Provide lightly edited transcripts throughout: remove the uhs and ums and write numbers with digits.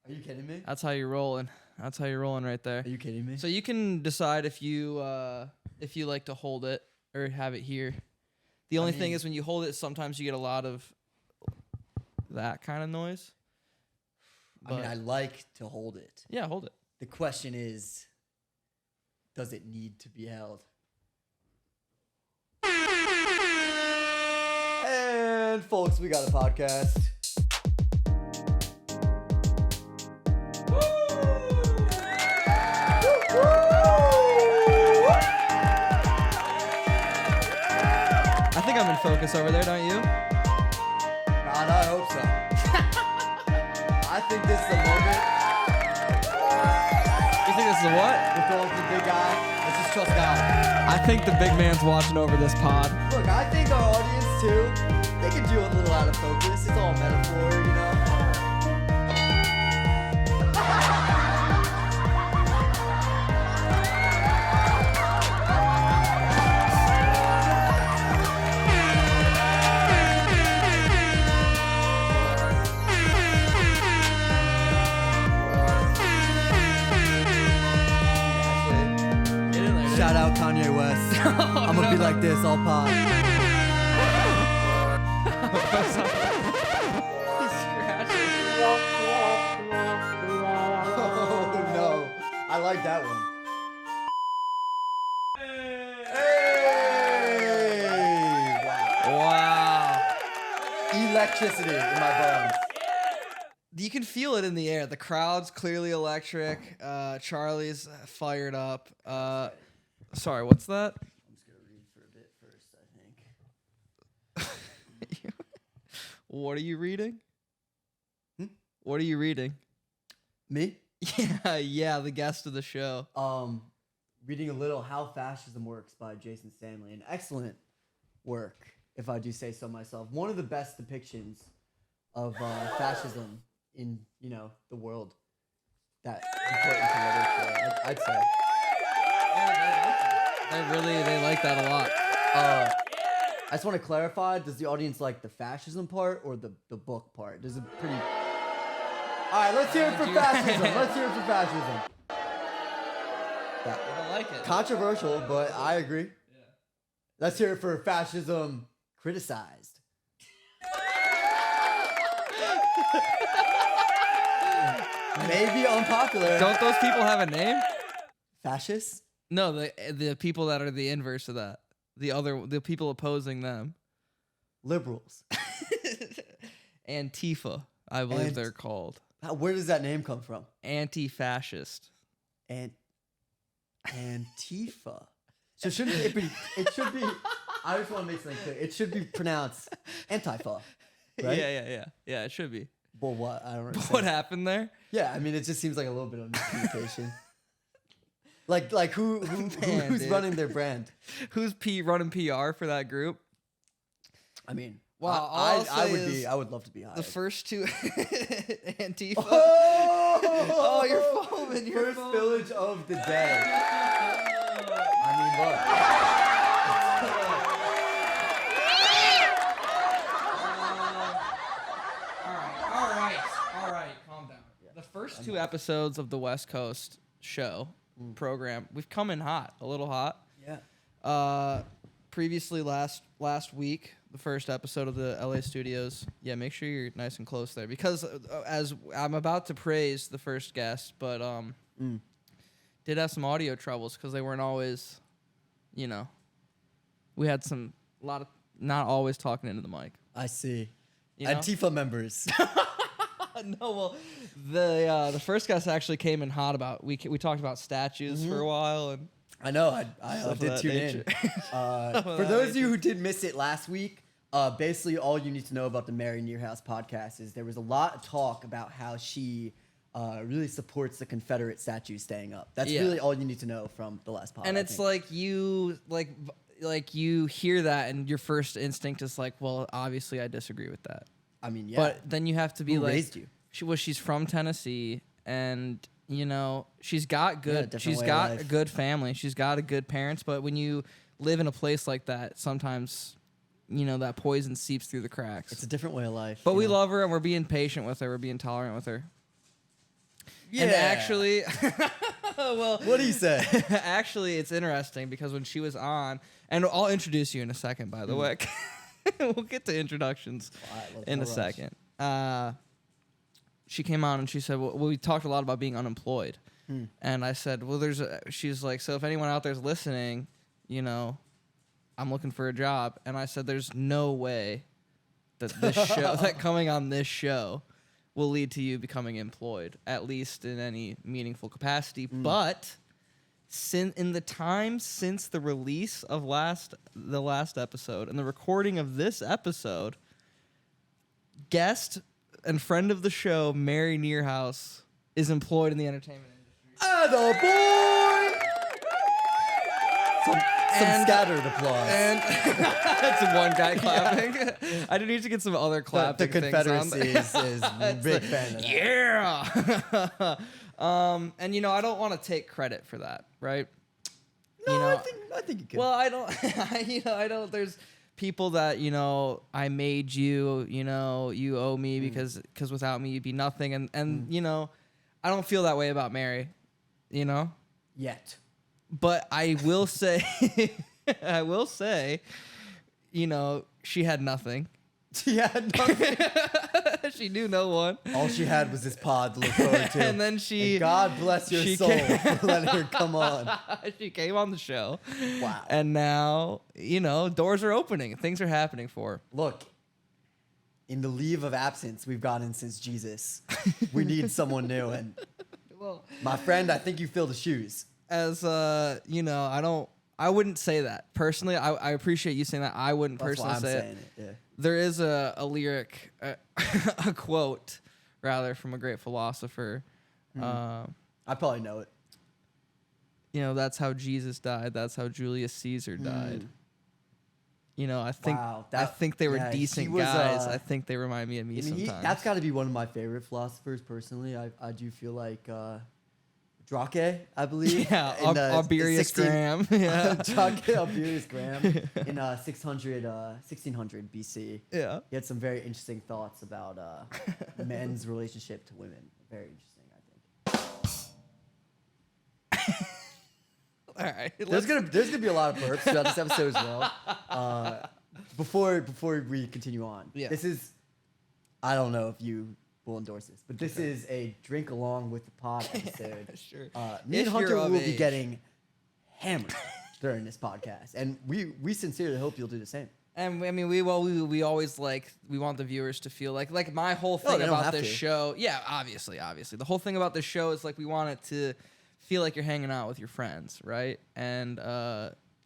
Are you kidding me? That's how you're rolling. That's how you're rolling right there. Are you kidding me? So you can decide if you like to hold it or have it here. The only thing is when you hold it, sometimes you get a lot of that kind of noise. But I like to hold it. Yeah, hold it. The question is, does it need to be held? And folks, we got a podcast. I think I'm in focus over there, don't you? God, I hope so. I think this is the moment. You think this is a what? We're throwing to the big guy. Let's just trust God. I think the big man's watching over this pod. Look, I think our audience too, they can do a little out of focus. It's all metaphor, you know? Shout out Kanye West. I'm gonna be like this all pod. Oh no. I like that one. Hey! Wow. Electricity in my bones. You can feel it in the air. The crowd's clearly electric. Charlie's fired up. Sorry, what's that? I'm just gonna read for a bit first, I think. What are you reading? Hmm? What are you reading? Me? Yeah, the guest of the show. Reading a little How Fascism Works by Jason Stanley. An excellent work, if I do say so myself. One of the best depictions of fascism in, the world that he put into literature, I'd say. They like that a lot. I just want to clarify, does the audience like the fascism part or the book part? There's a pretty... All right, let's hear it for fascism. Let's hear it for fascism. I don't like it. Controversial, but I agree. Yeah. Let's hear it for fascism criticized. Maybe unpopular. Don't those people have a name? Fascists? No, the people that are the inverse of that. The people opposing them. Liberals. Antifa, I believe they're called. Where does that name come from? Anti-fascist. Antifa. So shouldn't it be? It should be. I just want to make something clear. It should be pronounced Antifa, right? Yeah. It should be. Well, what? I don't understand. What happened there? Yeah, it just seems like a little bit of miscommunication. like who's dude. running their brand? Who's running PR for that group? Wow, I would love to be hired. The first two Antifa. Oh, you're foaming. First village of the day. Look. All right, calm down. The first two episodes of the West Coast show program, we've come in hot, a little hot. Yeah. Previously last week, the first episode of the LA studios. Yeah, make sure you're nice and close there because as I'm about to praise the first guest, but did have some audio troubles because they weren't always, we had a lot of not always talking into the mic. I see. You know? Antifa members. No, well, the first guest actually came in hot about we talked about statues for a while and. I know. I did tune in. For those of you who did miss it last week, basically all you need to know about the Mary Nearhouse podcast is there was a lot of talk about how she really supports the Confederate statues staying up. That's really all you need to know from the last podcast. And it's like you you hear that and your first instinct is like, well, obviously I disagree with that. Yeah. But then you have to be who like, raised you? She's from Tennessee and. She's got good. She's way got of life. a good family. She's got a good parents. But when you live in a place like that, sometimes, that poison seeps through the cracks. It's a different way of life. But we love her, and we're being patient with her. We're being tolerant with her. And actually, well, what do you say? Actually, it's interesting because when she was on, and I'll introduce you in a second, by the way. We'll get to introductions in a second. She came on and she said, well, we talked a lot about being unemployed. And I said, well, she's like, so if anyone out there's listening, you know, I'm looking for a job. And I said, there's no way that this show, that coming on this show will lead to you becoming employed, at least in any meaningful capacity. But in the time since the release of the last episode and the recording of this episode, guest and friend of the show, Mary Nearhouse, is employed in the entertainment industry. Attaboy! Some scattered applause. And that's one guy clapping. I do need to get some other clapping The Confederacy things on is a big fan of that. Yeah. And, you know, I don't want to take credit for that, right? No, you know, I think you can. Well, I don't. There's people that, you know, I made you, you know, you owe me because without me you'd be nothing. And you know, I don't feel that way about Mary, you know? Yet. But I will say, you know, she had nothing. She had nothing. She knew no one. All she had was this pod to look forward to. And then and God bless your soul for letting her come on. She came on the show. Wow. And now, you know, doors are opening. Things are happening for her. Look, in the leave of absence we've gotten since Jesus, we need someone new. And my friend, I think you fill the shoes. As you know, I wouldn't say that personally. I appreciate you saying that. I wouldn't That's personally why I'm say saying it. Yeah. There is a lyric, a quote rather, from a great philosopher. I probably know it. You know, that's how Jesus died. That's how Julius Caesar died. You know, I think they were decent guys. I think they remind me of me sometimes. That's got to be one of my favorite philosophers personally. I do feel like Drake, I believe. Yeah, Alberius Graham. Yeah. Drake Alberius Graham in 1600 BC. Yeah. He had some very interesting thoughts about men's relationship to women. Very interesting, I think. All right. There's gonna be a lot of burps throughout this episode as well. Before we continue on, this is, I don't know if you will endorse this, but this is a drink along with the pod episode. Sure. Me and Hunter will be getting hammered during this podcast, and we sincerely hope you'll do the same. And I mean, we always we want the viewers to feel like my whole thing about this show. Yeah, obviously, the whole thing about this show is like we want it to feel like you're hanging out with your friends, right? And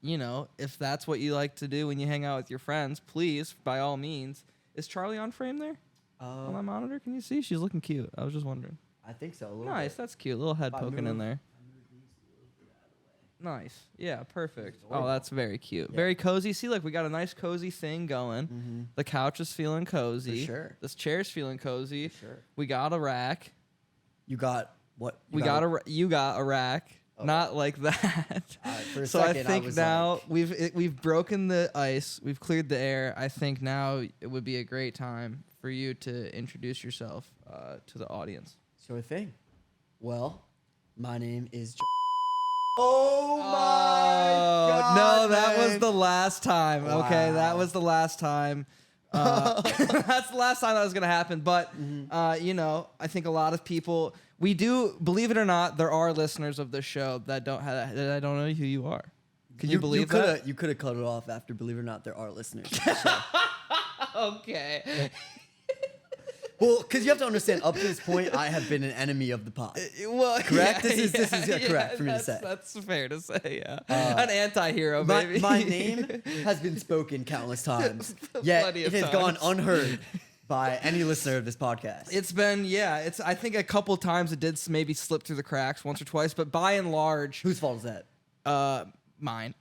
you know, if that's what you like to do when you hang out with your friends, please, by all means. Is Charlie on frame there? On my monitor, can you see? She's looking cute. I was just wondering. I think so. Nice, that's cute. Little head poking in there. Nice. Yeah, perfect. Oh, that's very cute. Yeah. Very cozy. See, like we got a nice cozy thing going. The couch is feeling cozy. For sure. This chair's feeling cozy. For sure. We got a rack. You got what? You got a rack. Oh. Not like that. For a so second, I think now we've broken the ice. We've cleared the air. I think now it would be a great time for you to introduce yourself to the audience. Sure thing. Well, my name is Oh my God! No, that was the last time. Wow. Okay, that was the last time. That's the last time that was gonna happen. But you know, I think a lot of people, we do, believe it or not, there are listeners of this show that don't know who you are. Can you believe that? You could have cut it off after believe it or not, there are listeners. Okay. Well, because you have to understand, up to this point, I have been an enemy of the pod. Well, correct? This is correct for me to say. That's fair to say, yeah. An anti-hero, maybe. My name has been spoken countless times, yet it has gone unheard by any listener of this podcast. It's been, I think a couple times it did maybe slip through the cracks once or twice, but by and large... Whose fault is that? Mine.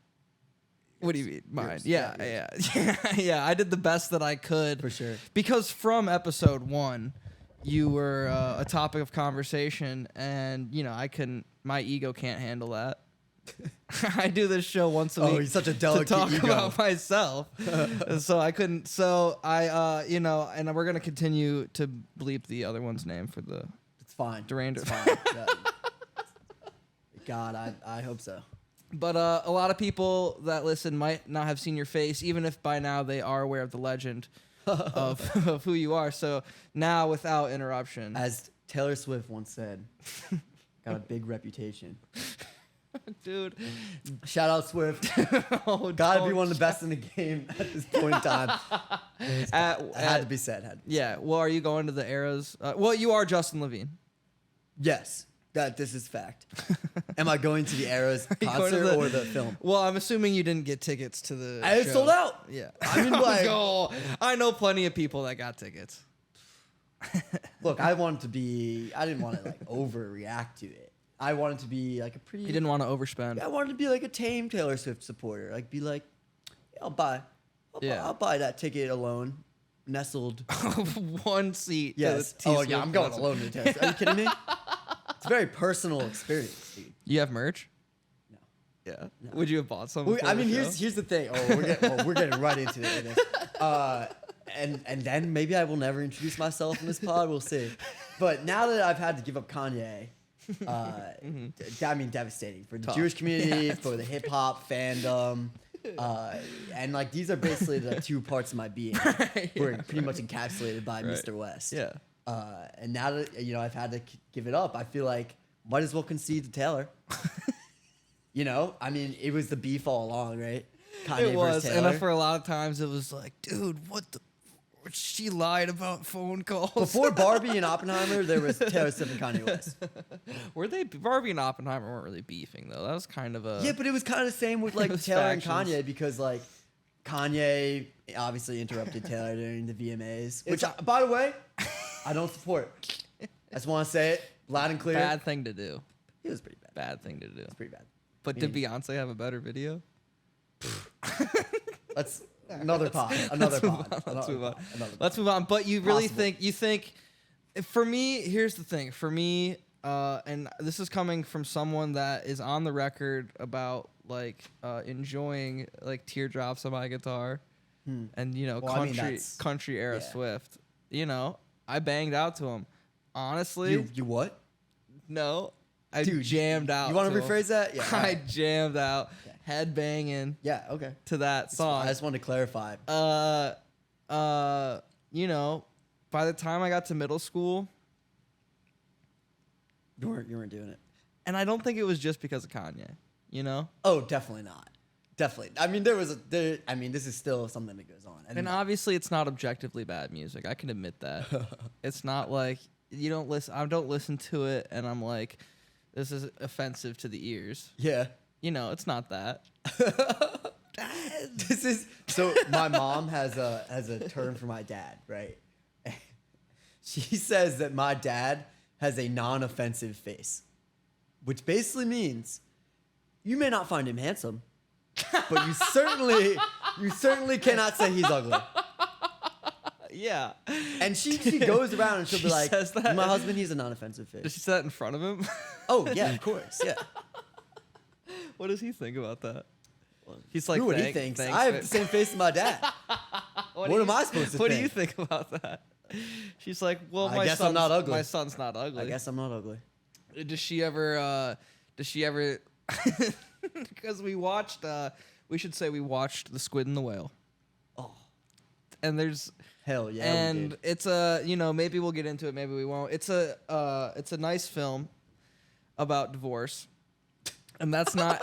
What do you mean? Mine. Yours. Yeah. I did the best that I could. For sure. Because from episode 1, you were a topic of conversation, and, you know, my ego can't handle that. I do this show once a week. Oh, he's such a delicate to talk ego. about myself. So I couldn't. So I, you know, and we're going to continue to bleep the other one's name for the fine. Drained It's her. fine. God, I hope so. But a lot of people that listen might not have seen your face, even if by now they are aware of the legend of who you are. So now, without interruption, As Taylor Swift once said, got a big reputation. dude. Shout out Swift. Oh, Gotta be one of the best in the game at this point in time. It had to be said. Yeah. Well, are you going to the Eras? Well, you are Justin Levine. Yes, this is fact. Am I going to the Eras you going to concert the- or the film? Well, I'm assuming you didn't get tickets to the. I show. sold out. Yeah. I mean, like, I know plenty of people that got tickets. look, I didn't want to like overreact to it. I wanted to be like a pretty. You didn't want to overspend. I wanted to be like a tame Taylor Swift supporter. Like, be like, yeah, I'll buy that ticket alone, nestled. One seat. Yes. To the Oh T yeah, I'm going alone to the Taylor Swift. Are you kidding me? It's a very personal experience, dude. You have merch? No. Yeah. No. Would you have bought some? I mean, before the here's the thing. Oh, we're getting right into this. And then maybe I will never introduce myself in this pod. We'll see. But now that I've had to give up Kanye, I mean, devastating for the Tough. Jewish community, for the hip hop fandom, and like these are basically the two parts of my being. We're pretty much encapsulated by Right. Mr. West. Yeah. And now that I've had to give it up, I feel like might as well concede to Taylor. I mean, it was the beef all along, right? Kanye It was, versus Taylor. and for a lot of times it was like, dude, what the? She lied about phone calls. Before Barbie and Oppenheimer, there was Taylor Swift and Kanye West. Were they? Barbie and Oppenheimer weren't really beefing though. That was kind of a. Yeah, but it was kind of the same with like It was Taylor factions. and Kanye because like Kanye obviously interrupted Taylor during the VMAs, which by the way, I don't support. I just want to say it loud and clear. Bad thing to do. It was pretty bad. Bad thing to do. It's pretty bad. But did Beyonce have a better video? Let's another pod. Another pod. Let's move on. Another Let's move on. But you really Possible. think for me, here's the thing. For me, and this is coming from someone that is on the record about like enjoying like teardrops on my guitar and Well, I mean, country era yeah. Swift. I banged out to him. Honestly, You what? no. I Dude, jammed out. You want to him. rephrase that? Yeah. I alright. jammed out, Yeah. head banging Yeah. Okay. to that song. I just wanted to clarify. By the time I got to middle school, You weren't doing it. and I don't think it was just because of Kanye, Oh, definitely not. Definitely. I mean, this is still something that goes on. And obviously it's not objectively bad music. I can admit that. It's not like you don't listen. I don't listen to it, and I'm like, this is offensive to the ears. yeah. It's not that. This is so. My mom has a term for my dad, right? She says that my dad has a non-offensive face, which basically means you may not find him handsome, but you certainly cannot say he's ugly. Yeah. And she goes around and she'll She be like, says that. my husband, he's a non-offensive Did face. she say that in front of him? Oh yeah, of course, yeah. What does he think about that? He's like, Screw what he "Thanks, thinks. I have the same face as my dad. What am I supposed to What do think? you think about that? She's like, well, I guess I'm not ugly. My son's not ugly. I guess I'm not ugly. Does she ever? Because we watched. We should say we watched The Squid and the Whale. Oh, And there's. hell yeah. we And did. it's maybe we'll get into it, maybe we won't. It's a nice film about divorce. And that's not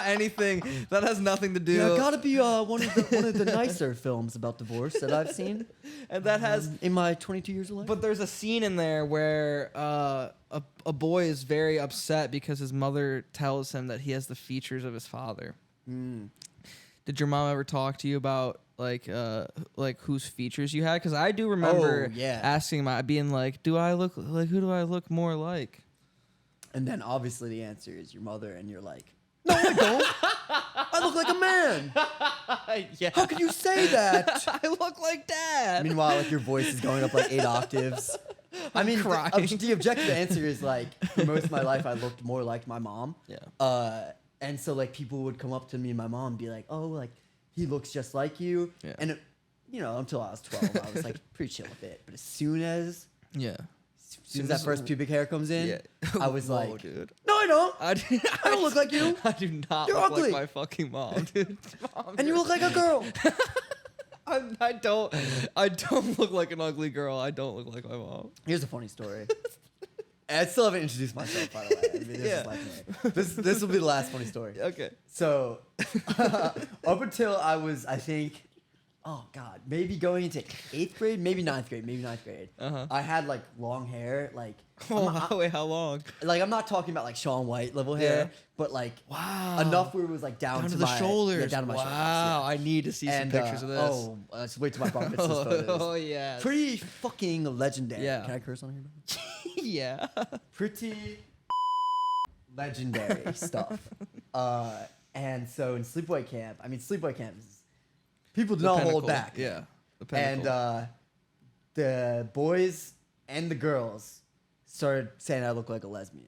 anything that has nothing to do. Yeah, gotta be one of the nicer films about divorce that I've seen. And that has In my 22 years of life. But there's a scene in there where a boy is very upset because his mother tells him that he has the features of his father. Did your mom ever talk to you about like whose features you had? Because I do remember asking being like, who do I look more like? And then obviously the answer is your mother, and you're like, no, I don't. I look like a man. Yeah. How can you say that? I look like Dad. Meanwhile, like your voice is going up like 8 octaves. I mean, crying. the objective answer is like, for most of my life, I looked more like my mom. Yeah. And so like people would come up to me and my mom and be like, oh, like he looks just like you. Yeah. And until I was 12, I was like pretty chill with it. But as soon as soon as that first pubic hair comes in, I was like, dude. No, I don't. I don't look like you. I do not You're look ugly. like my fucking mom, dude. Mom, And you look like a girl. I don't look like an ugly girl. I don't look like my mom. Here's a funny story. And I still haven't introduced myself, by the way. I mean, this will be the last funny story. Okay. So, up until I was, I think, oh God, maybe going into 8th grade, maybe 9th grade. I had like long hair, like. Wait, how long? Like, I'm not talking about like Shaun White level hair, but like enough where it was like down to the my shoulders. Yeah, down to my shoulders. Wow, I need to see some pictures of this. Oh, let's wait till my bar mitzvah photos. Oh yeah. Pretty fucking legendary. Yeah. Can I curse on here? Yeah. Pretty legendary stuff. And so in sleepaway camp, is people do not hold back. Yeah. And the boys and the girls started saying I look like a lesbian.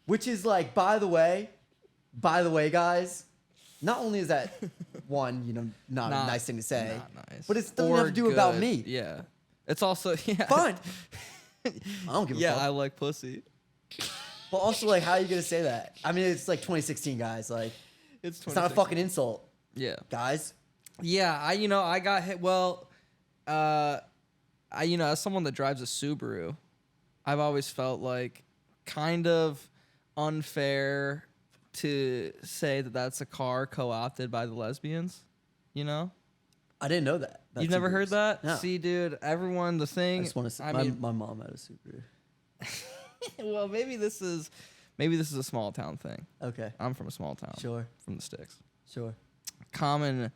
Which is like, by the way, guys, not only is that one, not a nice thing to say, not nice. but it doesn't have to do about me. Yeah. It's also Fine. I don't give a fuck. Yeah, I like pussy. But also, like, how are you gonna say that? I mean, it's like 2016, guys. Like, it's not a fucking insult. Yeah, guys. Yeah, I got hit. Well, as someone that drives a Subaru, I've always felt like kind of unfair to say that that's a car co-opted by the lesbians. I didn't know that. You've never heard that? No. See, dude, everyone, the thing. I just want to say, my mom had a Subaru. Well, maybe this is a small town thing. Okay. I'm from a small town. Sure. From the sticks. Sure. Common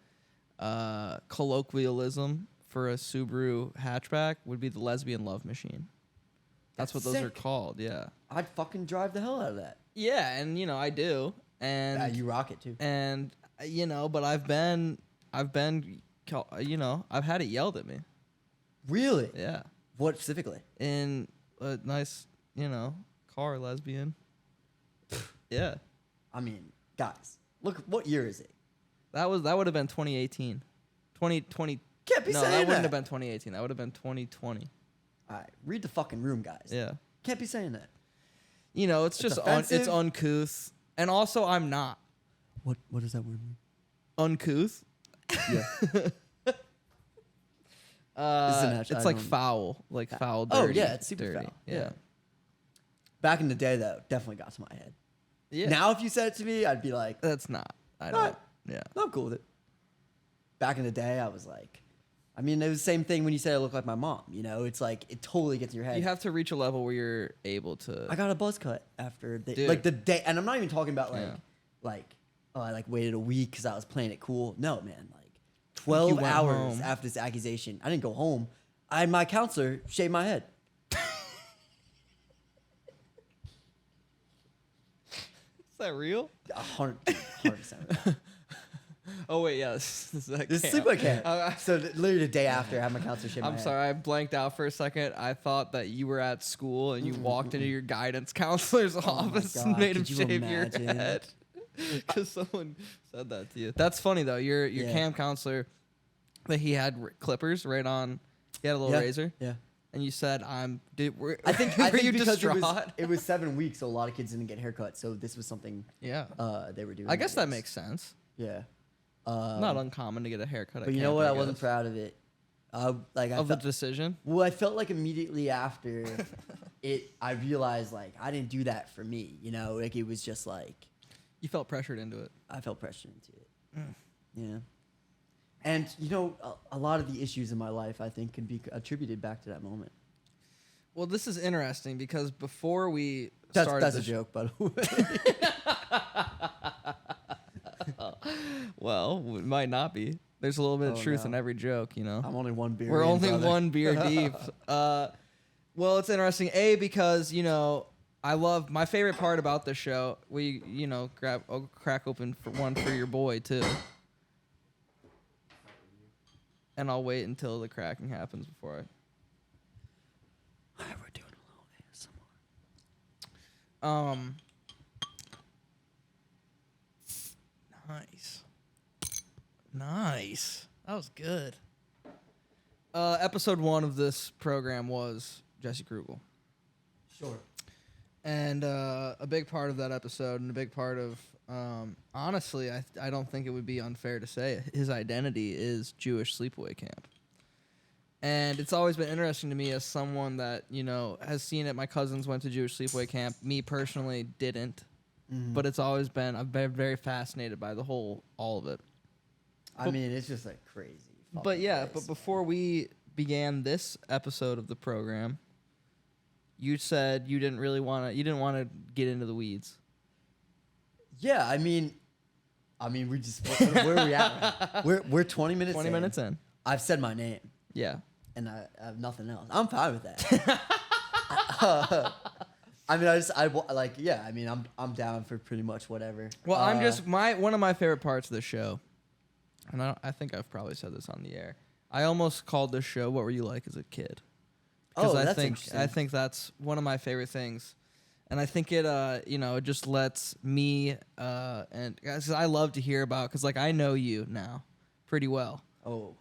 colloquialism for a Subaru hatchback would be the lesbian love machine. That's what those sick. are called. Yeah. I'd fucking drive the hell out of that. Yeah, and I do. And you rock it too. And but I've had it yelled at me. Really? Yeah. What specifically? In a nice, car lesbian. Yeah. I mean, guys, look, what year is it? That would have been 2018. 2020. Can't be saying that. No, that wouldn't have been 2018. That would have been 2020. All right, read the fucking room, guys. Yeah. Can't be saying that. It's just it's uncouth. And also, I'm not. What does that word mean? Uncouth. Yeah. It's like foul, foul, dirty. Oh yeah, it's super dirty. foul. Yeah. Back in the day, though, definitely got to my head. Yeah. Now, if you said it to me, I'd be like, That's not. I All right. don't. Yeah. no, I'm cool with it. Back in the day, I was like, I mean, it was the same thing when you said I look like my mom. It's like it totally gets in your head. You have to reach a level where you're able to. I got a buzz cut after the day, and I'm not even talking about I waited a week because I was playing it cool. No, man, 12 hours home. after this accusation, I didn't go home. I had my counselor shave my head. Is that real? 100%. Oh wait, yeah. This is sleepaway camp. So literally the day after, I had my counselor shave my head. I'm sorry, I blanked out for a second. I thought that you were at school and you walked into your guidance counselor's office and made him shave your head. Because someone said that to you. That's funny though. Your camp counselor, that he had clippers right on. He had a little razor. Yeah. And you said, I think were you because distraught? it was 7 weeks, so a lot of kids didn't get haircuts. So this was something they were doing. I guess that makes sense. Yeah. Not uncommon to get a haircut. But you know what? I wasn't proud of it. The decision? Well, I felt like immediately after it, I realized I didn't do that for me. It was just you felt pressured into it. I felt pressured into it. Yeah. And a lot of the issues in my life, I think, can be attributed back to that moment. Well, this is interesting because before we started, that's a joke, by the way. Well, it might not be. There's a little bit of truth in every joke, I'm only one beer. We're only one beer deep. Well, it's interesting. Because I love my favorite part about the show. We I'll crack open for one for your boy too. And I'll wait until the cracking happens before I. All right, we're doing a little ASMR. Nice. That was good. Episode 1 of this program was Jesse Krugel. Sure. And a big part of that episode, and a big part of, honestly, I don't think it would be unfair to say his identity is Jewish sleepaway camp. And it's always been interesting to me as someone that, has seen it. My cousins went to Jewish sleepaway camp. Me personally didn't. Mm-hmm. But it's always been, I've been very fascinated by all of it. I mean, it's just like crazy. But yeah, but before we began this episode of the program, you said you didn't want to get into the weeds. Yeah, I mean, we just where are we at? We're 20 minutes. 20 minutes in. I've said my name. Yeah, and I have nothing else. I'm fine with that. I mean, I'm down for pretty much whatever. Well, I'm just one of my favorite parts of the show, and I think I've probably said this on the air. I almost called this show "What Were You Like as a Kid?" Because I think that's one of my favorite things, and I think it it just lets me and guys, I love to hear about, because like I know you now pretty well. Oh,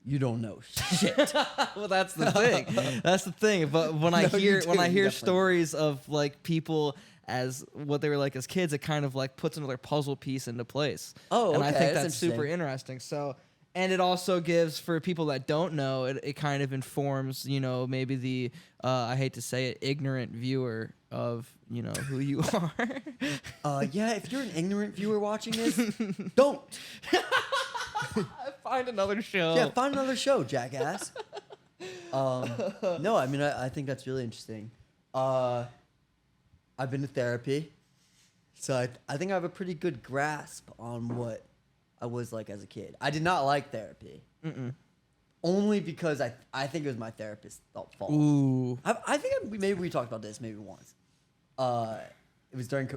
you don't know shit. Well, that's the thing. That's the thing. But when I hear stories of like people as what they were like as kids, it kind of like puts another puzzle piece into place. Oh, okay. And I think that's super interesting. So. And it also gives, for people that don't know, it kind of informs, maybe the, I hate to say it, ignorant viewer of, who you are. Yeah, if you're an ignorant viewer watching this, don't. Find another show. Yeah, find another show, jackass. No, I mean, I think that's really interesting. I've been to therapy, so I think I have a pretty good grasp on what I was like as a kid. I did not like therapy. Mm-mm. Only because I think it was my therapist's fault. Ooh. I think maybe we talked about this maybe once. It was during...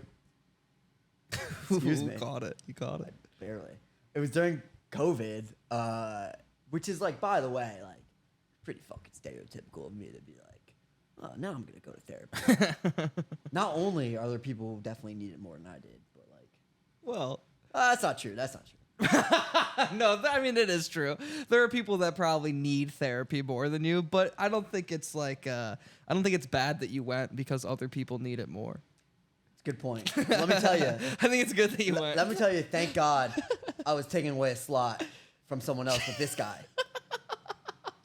Excuse me. You caught it. Barely. It was during COVID, which is like, by the way, like pretty fucking stereotypical of me to be like, oh, now I'm going to go to therapy. Not only are there people who definitely need it more than I did, but like... Well... That's not true. No, I mean, it is true. There are people that probably need therapy more than you, but I don't think it's like, I don't think it's bad that you went because other people need it more. It's a good point. Let me tell you. I think it's good that you went. Let me tell you, thank God I was taking away a slot from someone else with this guy.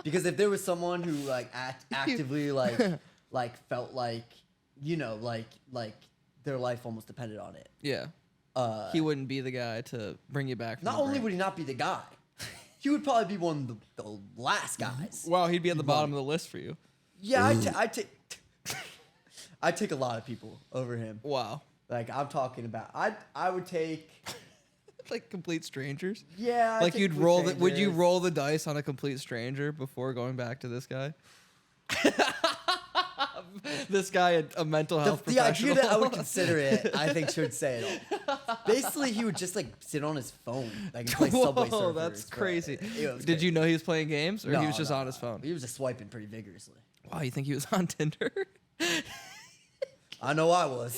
Because if there was someone who like actively like felt like, like their life almost depended on it. Yeah. He wouldn't be the guy to bring you back. Not only would he not be the guy, he would probably be one of the last guys. Wow, he'd be at the bottom of the list for you. Yeah, I take a lot of people over him. Wow. Like I'm talking about, I would take like complete strangers. Yeah, like you'd roll. Would you roll the dice on a complete stranger before going back to this guy? This guy, a mental health professional. The idea that I would consider it, I think should say it all. Basically, he would just like sit on his phone, like and play Subway Surfers. Oh, that's crazy. Did crazy. You know he was playing games, or no, he was just on his phone? He was just swiping pretty vigorously. Wow, you think he was on Tinder? I know I was.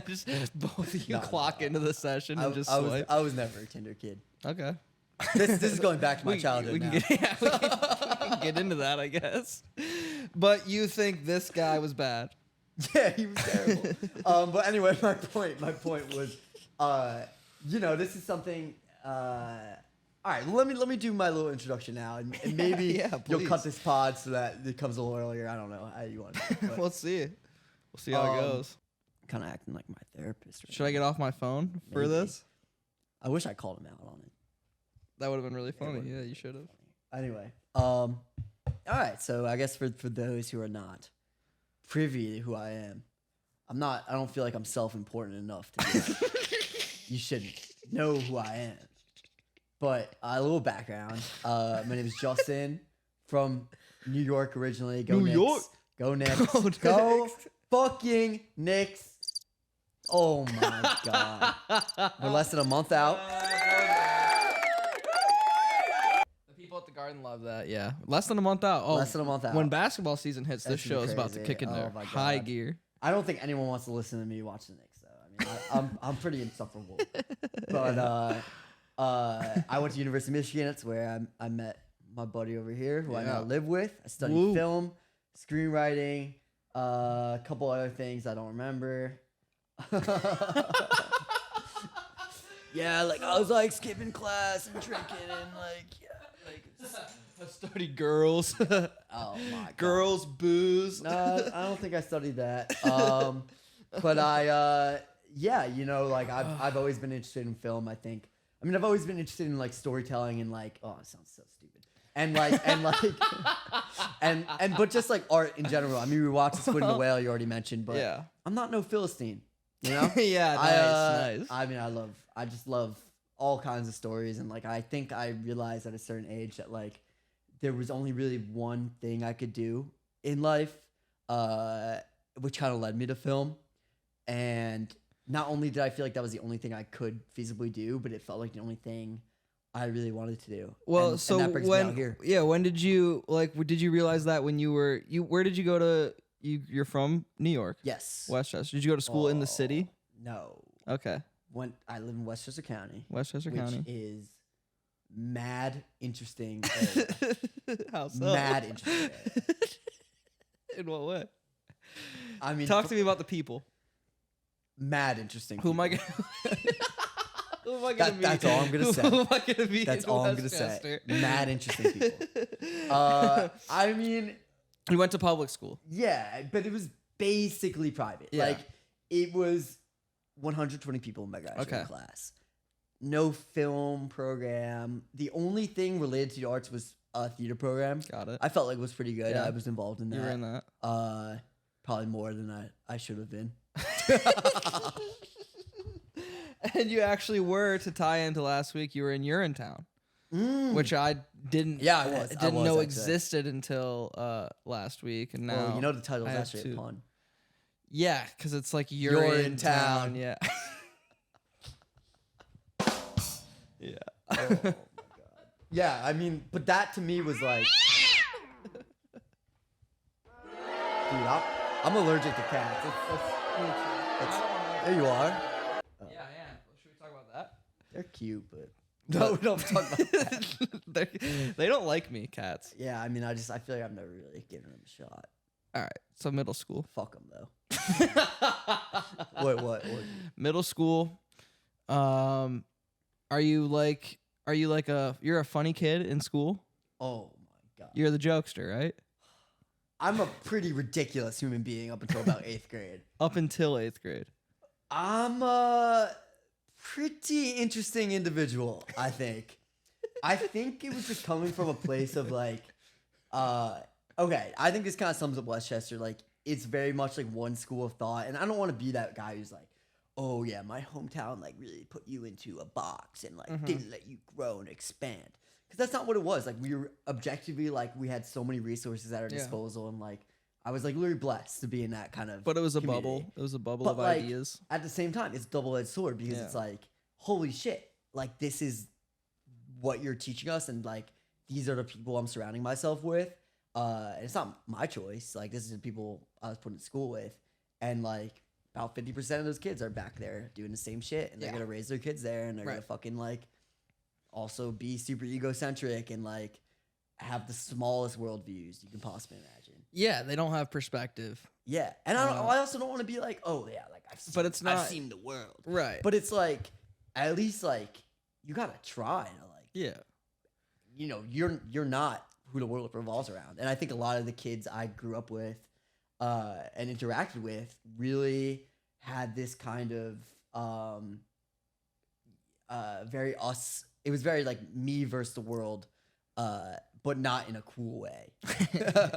Just both of you clock into the session and just swipe. I was never a Tinder kid. Okay. This is going back to my childhood we now. We can get into that, I guess. But you think this guy was bad? Yeah, he was terrible. But anyway, my point was, this is something. All right, let me do my little introduction now, and maybe you'll cut this pod so that it comes a little earlier. I don't know how you want to. We'll see. We'll see how it goes. Kind of acting like my therapist. Should I get off my phone for this? I wish I called him out on it. That would have been really funny. Yeah, you should have. Anyway, all right. So I guess for those who are not privy to who I am, I don't feel like I'm self-important enough to be like, you should know who I am. But a little background. My name is Justin from New York originally. Go Knicks. York. Go Knicks. Go fucking Knicks. Oh my God. We're less than a month out. People at the Garden love that, yeah. Less than a month out. Oh, less than a month out. When basketball season hits, this show is about to kick in there. High gear. I don't think anyone wants to listen to me watch the Knicks, though. I mean, I'm pretty insufferable. But I went to University of Michigan. That's where I met my buddy over here, who I now live with. I studied film, screenwriting, A couple other things I don't remember. Yeah, like I was like skipping class and drinking and I studied girls. oh my god. Girls, booze. No, I don't think I studied that. But yeah, you know, like I've always been interested in film. I mean, I've always been interested in like storytelling and like, oh, it sounds so stupid. And but just like art in general. I mean, we watched Squid and the Whale, you already mentioned, but yeah. I'm not no Philistine, you know? Yeah, nice. I mean, I just love all kinds of stories, and like I think I realized at a certain age that like there was only really one thing I could do in life, which kind of led me to film. And not only did I feel like that was the only thing I could feasibly do, but it felt like the only thing I really wanted to do. Well, and so that brings me out here. when did you did you realize that when you were where did you go to you're from New York? Yes. Westchester. Did you go to school in the city? No. Okay. I live in Westchester County. Westchester which County is mad interesting. How so? Mad interesting. In what way? I mean, talk to me about the people. Mad interesting. Who am I people. gonna? Who am I gonna meet? That's all I'm gonna say. Who am I gonna meet? That's all I'm gonna say. Mad interesting people. I mean, you went to public school. Yeah, but it was basically private. Yeah. Like it was 120 people in my graduating class. No film program. The only thing related to the arts was a theater program. Got it. I felt like it was pretty good. Yeah. I was involved in that. You were in that. Probably more than I should have been. And you actually were, to tie into last week, you were in Urinetown, which I didn't. Yeah, I was. Didn't know existed until last week, and now well, you know the title's I have actually a to- pun. Yeah, because it's like You're in town. town. Yeah. Yeah. Oh my god. Yeah, I mean, but that to me was like, dude, I'm allergic to cats. There you are. Yeah, I am. Should we talk about that? They're cute, but no, we don't talk about that. They don't like me, cats. Yeah, I mean, I feel like I've never really given them a shot. All right, so middle school. Fuck them though. What? Middle school. Are you you're a funny kid in school? Oh my god. You're the jokester, right? I'm a pretty ridiculous human being up until about 8th grade. Up until 8th grade. I'm a pretty interesting individual, I think. I think it was just coming from a place of like, okay, I think this kind of sums up Westchester. Like, it's very much like one school of thought, and I don't want to be that guy who's like, oh yeah, my hometown like really put you into a box and like didn't let you grow and expand. Because that's not what it was. Like, we were objectively like, we had so many resources at our disposal, and like I was like literally blessed to be in that kind of. But it was a community. bubble. It was a bubble But of like, ideas. at the same time, it's a double-edged sword because it's like, holy shit, like this is what you're teaching us, and like these are the people I'm surrounding myself with. And it's not my choice. Like, this is the people I was put in school with, and like about 50% of those kids are back there doing the same shit, and they're gonna raise their kids there, and they're gonna fucking like also be super egocentric and like have the smallest worldviews you can possibly imagine. Yeah, they don't have perspective. Yeah, and I also don't want to be like, oh yeah, like I've seen the world, right? But it's like, at least like you gotta try to like, you know, you're not who the world revolves around. And I think a lot of the kids I grew up with and interacted with really had this kind of very us. It was very like me versus the world, but not in a cool way.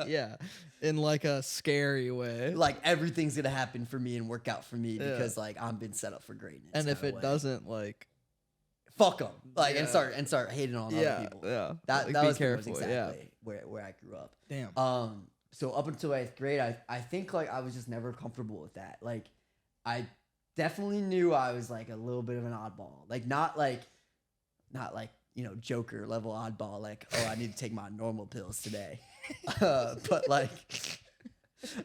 Yeah, in like a scary way. Like everything's gonna happen for me and work out for me because like I'm been set up for greatness. And if it doesn't, like, fuck them. Like and start hating on other people. Yeah, That like, was careful. exactly where I grew up. Damn. So up until 8th grade, I think like I was just never comfortable with that. Like I definitely knew I was like a little bit of an oddball. Like not like you know, Joker level oddball, like, oh, I need to take my normal pills today. But like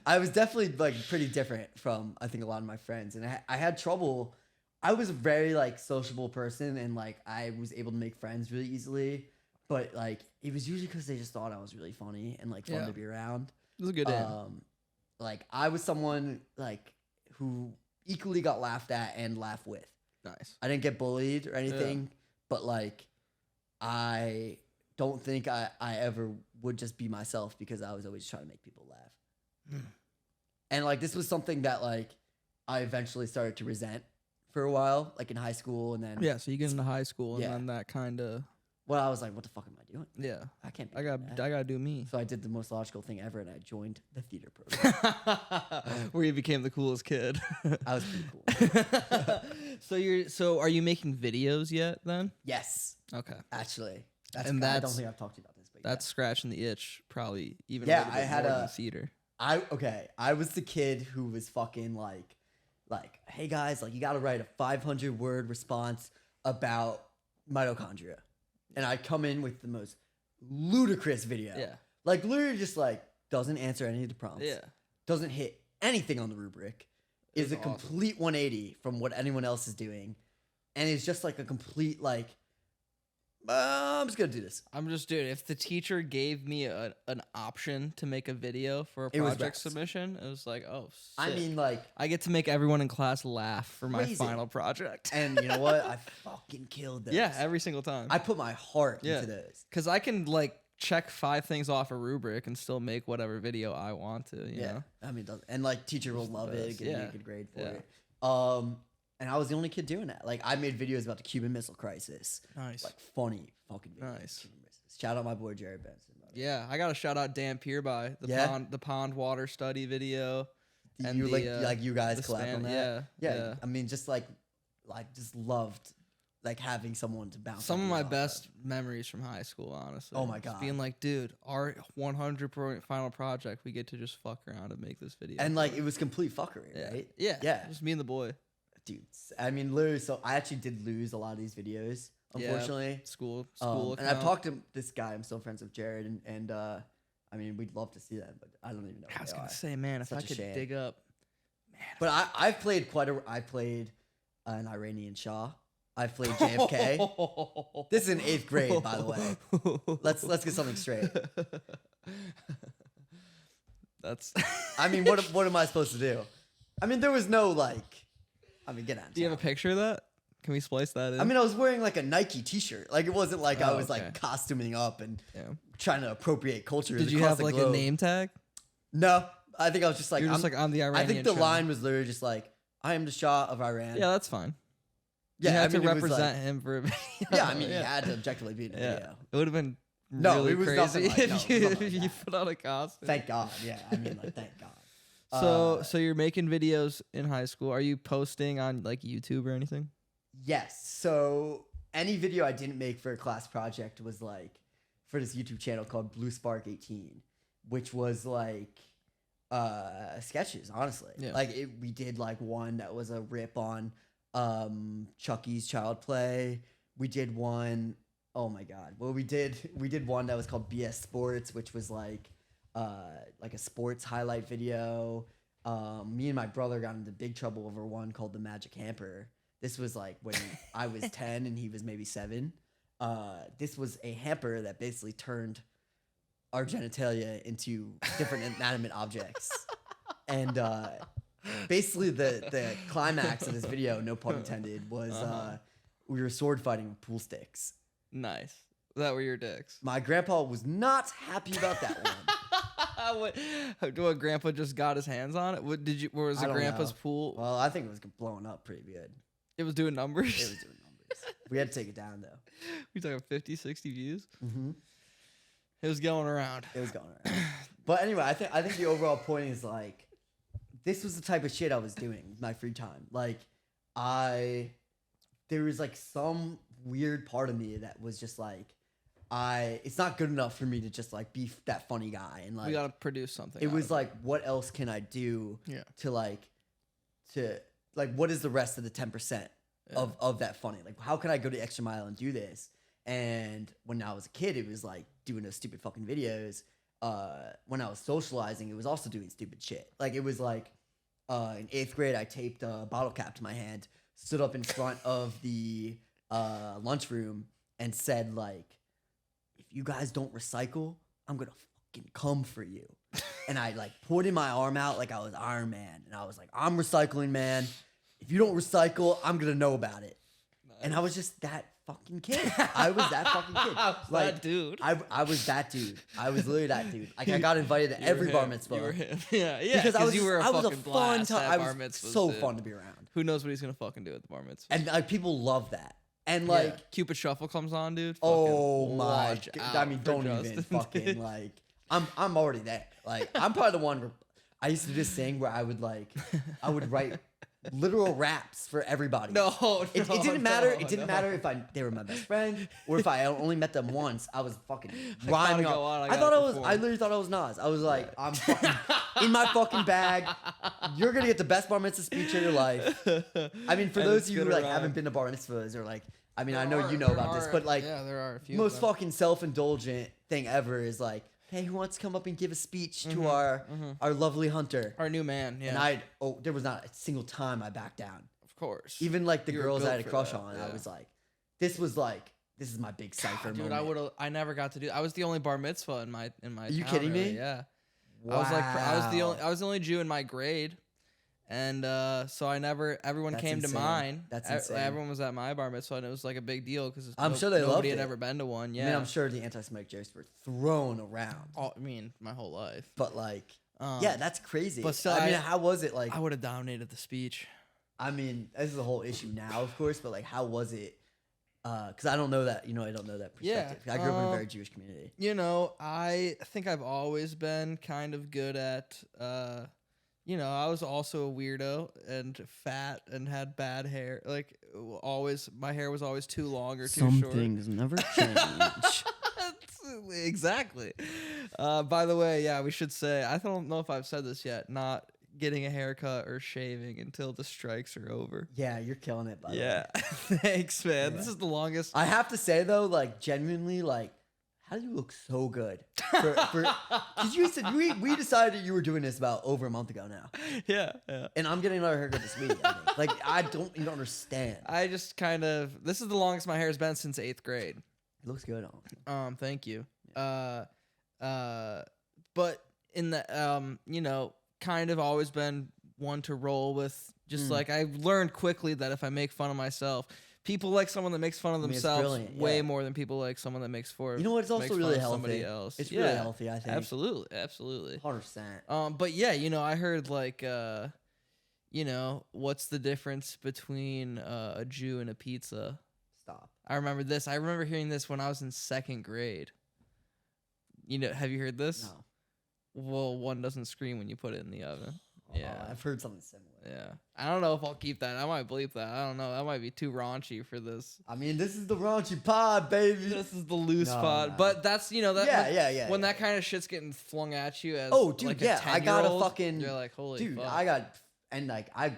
I was definitely like pretty different from I think a lot of my friends, and I had trouble. I was a very like sociable person, and like I was able to make friends really easily, but like it was usually because they just thought I was really funny and like fun to be around. It was a good end. like I was someone like who equally got laughed at and laughed with. Nice. I didn't get bullied or anything, but like I don't think I ever would just be myself because I was always trying to make people laugh. And like this was something that like I eventually started to resent for a while, like in high school, and then Yeah, so you get into high school, and then that kind of. well, I was like, what the fuck am I doing? Yeah, I can't. I gotta do me. So I did the most logical thing ever, and I joined the theater program. Where you became the coolest kid. I was pretty cool. So are you making videos yet then? Yes, Okay. actually, I don't think I've talked to you about this, but that's scratching the itch, probably even. Yeah, a little bit I had more a than theater. I was the kid who was fucking like, hey guys, like you got to write a 500-word response about mitochondria. And I come in with the most ludicrous video. Yeah. Like literally just like doesn't answer any of the prompts. Yeah. Doesn't hit anything on the rubric. Is a complete 180 from what anyone else is doing. And it's just like a complete like, I'm just going to do this. I'm just doing it. If the teacher gave me an option to make a video for a It was project best. submission, it was like, oh, sick. I mean like. I get to make everyone in class laugh for my Crazy. final project. And you know what? I fucking killed those. Yeah, every single time. I put my heart into those. Because I can like check 5 things off a rubric and still make whatever video I want to, you know? I mean, and like teacher will love it, best. give me a good grade for it. And I was the only kid doing that. Like I made videos about the Cuban Missile Crisis. Nice. Like funny fucking videos. Nice. Shout out my boy Jared Benson. Yeah, I got to shout out Dan Pierby, the pond water study video. And you like you guys collab on that. Yeah. I mean, just like just loved like having someone to bounce. Some of my ideas off best memories from high school, honestly. Oh my Just God. being like, dude, our 100 final project, we get to just fuck around and make this video. And like it was complete fuckery, right? Yeah. Just me and the boy. Dude, I mean, literally. So I actually did lose a lot of these videos, unfortunately. School. And I've talked to this guy. I'm still friends with Jared, and I mean, we'd love to see them, but I don't even know. I was gonna say, man, if I could dig up. Man. But I've played I played an Iranian Shah. I've played JFK. This is in 8th grade, by the way. Let's get something straight. That's. I mean, what am I supposed to do? I mean, there was no like. I mean, get out. Do you have a picture of that? Can we splice that in? I mean, I was wearing like a Nike T-shirt. Like it wasn't like I was like costuming up and trying to appropriate culture. Did you have like a name tag? No, I think I was just like. You're just like I'm the Iranian. I think the Shah. line was literally just like, "I am the Shah of Iran." Yeah, that's fine. Yeah, you had to it was represent him for a video. Yeah, I mean, he had to objectively be in the video. It would have been No, really it was crazy nothing like- no, if it was nothing like you that. put on a costume. Thank God. Yeah, I mean, like, thank God. So you're making videos in high school. Are you posting on like YouTube or anything? Yes. So any video I didn't make for a class project was like for this YouTube channel called Blue Spark 18, which was like sketches, honestly. Yeah. Like we did like one that was a rip on Chucky's Child Play. We did one, oh my God. Well, we did one that was called BS Sports, which was like a sports highlight video. Me and my brother got into big trouble over one called The Magic Hamper. This was like when I was 10 and he was maybe 7. This was a hamper that basically turned our genitalia into different inanimate objects. And basically the climax of this video, no pun intended, was we were sword fighting with pool sticks. Nice. That were your dicks. My grandpa was not happy about that one. What grandpa just got his hands on it? What did you? Where was I the don't grandpa's know. pool? Well, I think it was blowing up pretty good. It was doing numbers. It was doing numbers. We had to take it down though. We talking 50, 60 views. Mm-hmm. It was going around. It was going around. But anyway, I think the overall point is like, this was the type of shit I was doing with my free time. Like, there was like some weird part of me that was just like, it's not good enough for me to just like be that funny guy and like We gotta produce something. it out was of like, what else can I do Yeah. to what is the rest of the 10% of that funny? Like, how can I go the extra mile and do this? And when I was a kid, it was like doing those stupid fucking videos. When I was socializing, it was also doing stupid shit. Like, it was like in 8th grade, I taped a bottle cap to my hand, stood up in front of the lunchroom, and said like, if you guys don't recycle, I'm gonna fucking come for you. and I like put in my arm out like I was Iron Man, and I was like, I'm recycling, man. If you don't recycle, I'm gonna know about it. Nice. And I was just that fucking kid. I was that fucking kid. Like, that dude. I was that dude. I was literally that dude. Like I got invited to every bar mitzvah. You were him. Yeah. Because I was, you were I was a fucking fun blast time. at I bar was mitzvahs, so dude. fun to be around. Who knows what he's gonna fucking do at the bar mitzvah? And like people love that. And like Cupid Shuffle comes on, dude. Oh my! Watch I out mean, for don't Justin, even fucking dude. like. I'm already there. Like I'm probably the one. I used to do this thing where I would write literal raps for everybody. It didn't matter. It didn't matter if they were my best friend or if I only met them once. I was fucking rhyming. I literally thought I was Nas. I was like, I'm fucking in my fucking bag. You're gonna get the best bar mitzvah speech of your life. I mean, for those of you who like haven't been to bar mitzvahs or like, I mean, I know you know about this, but like, there are a few. Most fucking self-indulgent thing ever is like, hey, who wants to come up and give a speech to our lovely hunter, our new man? Yeah. And there was not a single time I backed down. Of course. Even like the girls I had a crush on, I was like, this is my big cipher moment. Dude, I never got to do. I was the only bar mitzvah in my. Are you kidding me? Yeah. Wow. I was the only Jew in my grade. And so everyone came to mine. That's insane. Everyone was at my bar mitzvah, and it was like a big deal because I'm sure they loved it. Nobody had ever been to one. Yeah, I mean, I'm sure the anti-Semitic jokes were thrown around. I mean, my whole life. But like, yeah, that's crazy. But still, I mean, how was it like? I would have dominated the speech. I mean, this is a whole issue now, of course, but like, how was it? Because I don't know that, I don't know that perspective. I grew up in a very Jewish community. I think I've always been kind of good at. I was also a weirdo and fat and had bad hair. Like, my hair was always too long or too short. Some things never change. Exactly. By the way, yeah, we should say, I don't know if I've said this yet, not getting a haircut or shaving until the strikes are over. Yeah, you're killing it, by the way. Yeah. Thanks, man. Yeah. This is the longest. I have to say, though, like, genuinely, like, how do you look so good? Because you said we decided you were doing this about over a month ago now. Yeah. And I'm getting another haircut this week. I think. Like you don't understand. I just this is the longest my hair's been since 8th grade. It looks good on. Thank you. But in the kind of always been one to roll with. Just like I learned quickly that if I make fun of myself. People like someone that makes fun of themselves way more than people like someone that makes fun. You know what? It's also really healthy. Somebody else. It's really healthy, I think. Absolutely. 100%. But yeah, I heard like, what's the difference between a Jew and a pizza? Stop. I remember this. I remember hearing this when I was in 2nd grade. Have you heard this? No. Well, one doesn't scream when you put it in the oven. Yeah, I've heard something similar. Yeah, I don't know if I'll keep that. I might bleep that. I don't know. That might be too raunchy for this. I mean, this is the raunchy pod, baby. This is the loose pod. No. But that's that. When that kind of shit's getting flung at you as like a 10-year-old, I got a fucking. You're like, holy fuck. I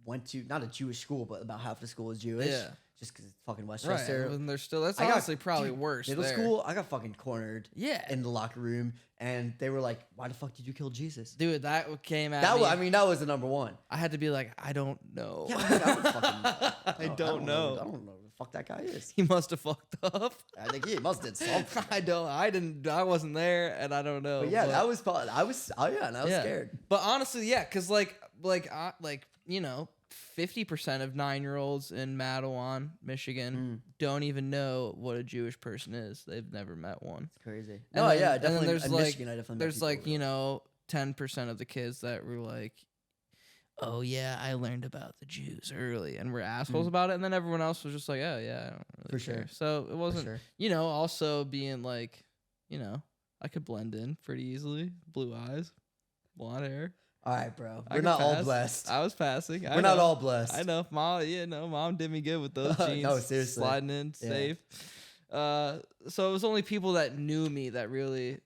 went to not a Jewish school, but about half the school is Jewish. Yeah. Just because it's fucking Westchester. Right, and that's honestly probably worse. Middle school, I got fucking cornered. Yeah. In the locker room, and they were like, "Why the fuck did you kill Jesus?" Dude, that came at me. That was the number one. I had to be like, I don't know. Yeah, I don't know. I don't know who the fuck that guy is. He must have fucked up. I think he must have did something. I wasn't there, and I don't know. But yeah, that was probably. I was scared. But honestly, yeah, because 50% of 9-year-olds in Mattawan, Michigan, don't even know what a Jewish person is. They've never met one. It's crazy. Definitely. There's Michigan, I definitely there's 10% of the kids that were like, "Oh yeah, I learned about the Jews early," and we're assholes about it. And then everyone else was just like, "Oh yeah, I don't really care." Sure. So it wasn't, also being like, I could blend in pretty easily. Blue eyes, blonde hair. All right, bro. We're not all blessed. I was passing. We're not all blessed. I know. Mom did me good with those jeans. No, seriously. Sliding in safe. So it was only people that knew me that really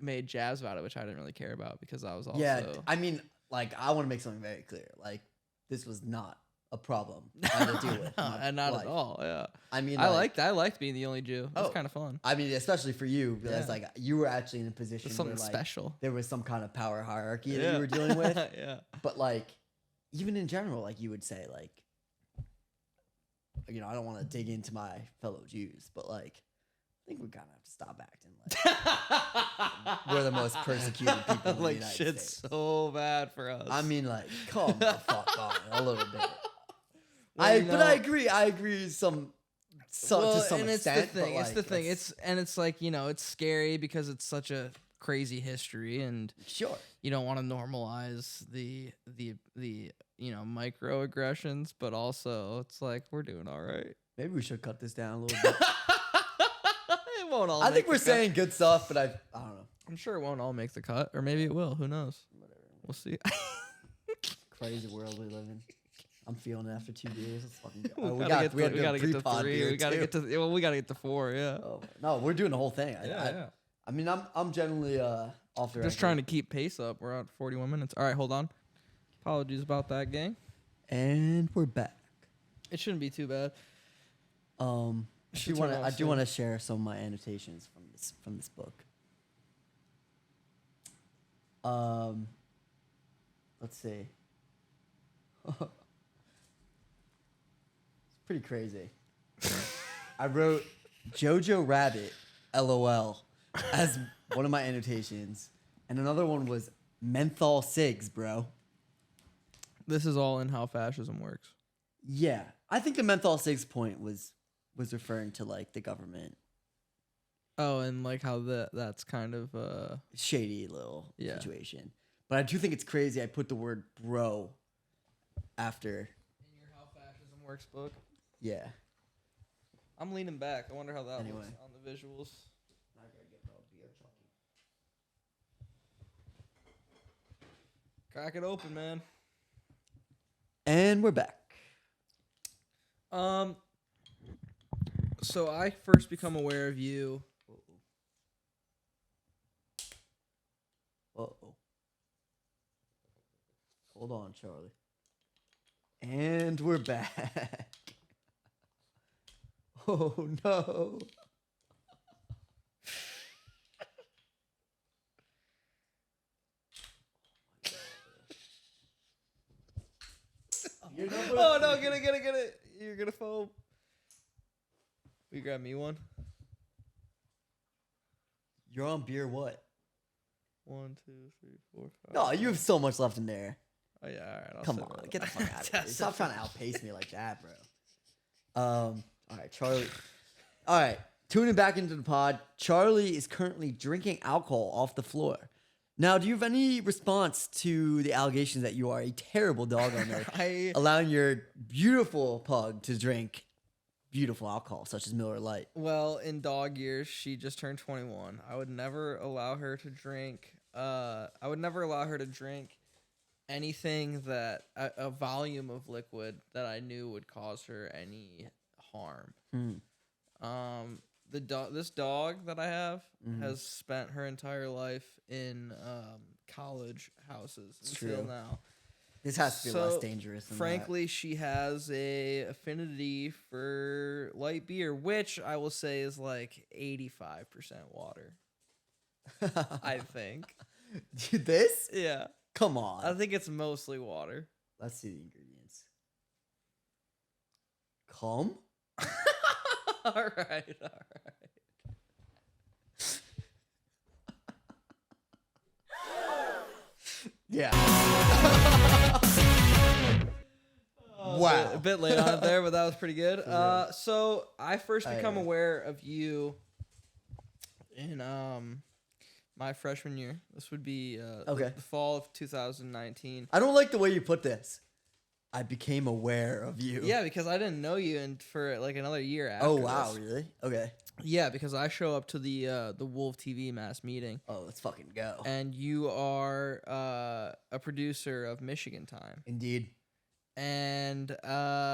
made jabs about it, which I didn't really care about because I was also... Yeah, I mean, I want to make something very clear. This was not a problem I had to deal with. And not at all, yeah. I mean, I liked being the only Jew. It was kind of fun. I mean, especially for you, because you were actually in a position something where special. There was some kind of power hierarchy that you were dealing with. Yeah. But even in general, you would say I don't want to dig into my fellow Jews, but think we're gonna have to stop acting like we're the most persecuted people in the Like United shit's States. so bad for us. I mean, like, come the fuck on a little bit. Well, But I agree. I agree to some and it's extent. the thing. But It's the thing. it's It's like, it's scary because it's such a crazy history, and sure. you don't want to normalize the microaggressions, but also it's like we're doing all right. Maybe we should cut this down a little bit. It won't all. I make think we're the cut. saying good stuff, but I don't know. I'm sure it won't all make the cut, or maybe it will. Who knows? Whatever. We'll see. Crazy world we live in. I'm feeling it after 2 years. Let's fucking go. We gotta get to 3. We gotta get to. Well, we gotta get to 4. Yeah. Oh, no, we're doing the whole thing. Yeah. I mean, I'm generally off the Just trying to keep pace up. We're at 41 minutes. All right, hold on. Apologies about that, gang. And we're back. It shouldn't be too bad. I do want to share some of my annotations from this book. Let's see. It's pretty crazy. I wrote Jojo Rabbit, LOL, as one of my annotations, and another one was menthol cigs, bro. This is all in how fascism works. Yeah, I think the menthol cigs point was referring to like the government. Oh, and like how that's kind of Shady little Yeah. situation. But I do think it's crazy. I put the word bro after. in your How Fascism Works book. Yeah. I'm leaning back. I wonder how that Anyway. looks on the visuals. Crack it open, man. And we're back. So I first become aware of you. Uh-oh. Hold on, Charlie. And we're back. Oh, no. Oh no, get it. You're gonna foam. Will you grab me one? You're on beer what? 1, 2, 3, 4, 5. No, you have so much left in there. Oh yeah, all right. I'll Come sit on, with get the it. fuck out of here. Stop trying to outpace me like that, bro. All right, Charlie. All right, tuning back into the pod. Charlie is currently drinking alcohol off the floor. Now, do you have any response to the allegations that you are a terrible dog owner, allowing your beautiful pug to drink beautiful alcohol such as Miller Lite? Well, in dog years, she just turned 21. I would never allow her to drink. Anything that a volume of liquid that I knew would cause her any harm. This dog that I have has spent her entire life in college houses until now. This has to be less dangerous than frankly, she has a affinity for light beer, which I will say is like 85% water. I think. Dude, this? Yeah. Come on. I think it's mostly water. Let's see the ingredients. Come? All right. Yeah. Wow. A bit late on it there, but that was pretty good. So I first become aware of you in my freshman year. This would be the fall of 2019. I don't like the way you put this. I became aware of you. Yeah, because I didn't know you for like another year after. Oh wow, really? Okay. Yeah, because I show up to the Wolf TV mass meeting. Oh, let's fucking go. And you are a producer of Michigan Time. Indeed. And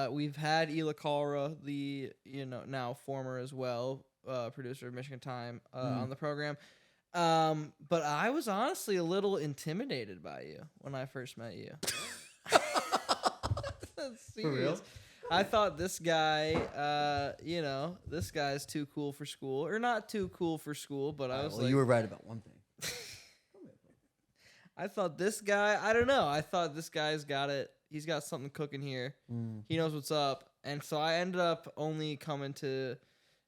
we've had Ela Calra, the now former as well producer of Michigan Time on the program. But I was honestly a little intimidated by you when I first met you. For real? I thought this guy, this guy's too cool for school, or not too cool for school, but I was like, you were right about one thing. I thought this guy, I don't know. I thought this guy's got it. He's got something cooking here. He knows what's up. And so I ended up only coming to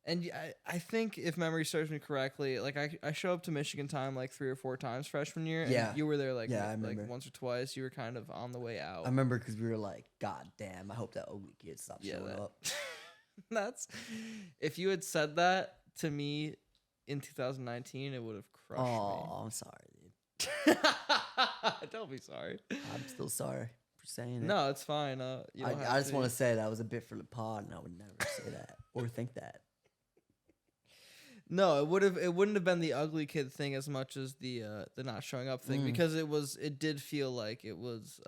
And I think if memory serves me correctly, like I show up to Michigan time like 3 or 4 times freshman year. And Yeah. you were there like I remember. like once or twice. You were kind of on the way out. I remember because we were like, God damn, I hope that ugly kid stops showing up. That's if you had said that to me in 2019, it would have crushed me. Oh, I'm sorry, dude. Don't be sorry. I'm still sorry for saying it. No, it's fine. I just want to say that was a bit for the pod, and I would never say that or think that. No, it wouldn't have been the ugly kid thing as much as the not showing up thing, because it did feel like it was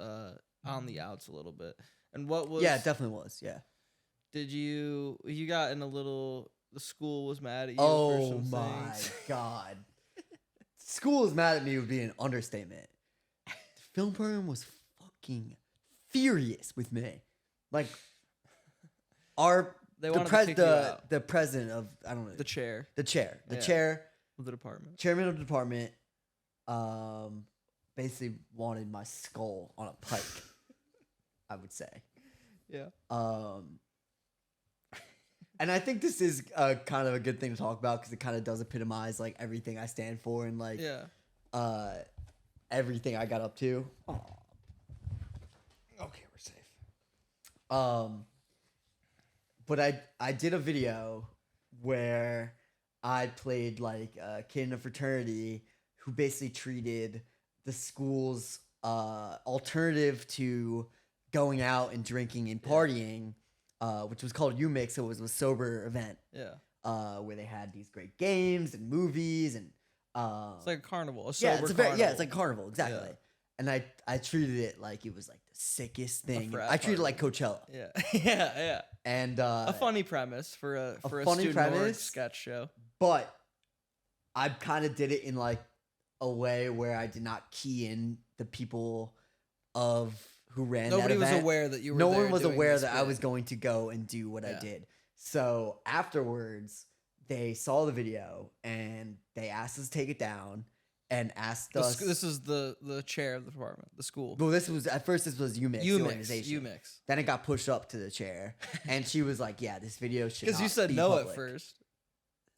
on the outs a little bit. And what was it definitely was. Yeah. Did you got in a little? The school was mad at you. Oh for some my things. God. School is mad at me would be an understatement. The film program was fucking furious with me. Like the president of, I don't know, the chair of the department, chairman of the department, basically wanted my skull on a pike. I would say. Yeah. And I think this is kind of a good thing to talk about because it kind of does epitomize like everything I stand for and like everything I got up to. Oh. Okay, we're safe. But I did a video where I played like a kid in a fraternity who basically treated the school's alternative to going out and drinking and partying, which was called UMix. So it was a sober event. Yeah. Where they had these great games and movies and it's like a carnival. It's like carnival, exactly. Yeah. And I treated it like it was like the sickest thing. I treated it like Coachella. Yeah. yeah. And a funny premise for a funny student sketch show. But I kind of did it in like a way where I did not key in the people of who ran that event. Nobody was aware that you were there. No one was aware that I was going to go and do what I did. So afterwards, they saw the video and they asked us to take it down and asked us. This is the chair of the department, the school. Well, this was UMix, the organization. UMix. Then it got pushed up to the chair, and she was like, "Yeah, this video should." Because you said no public. At first.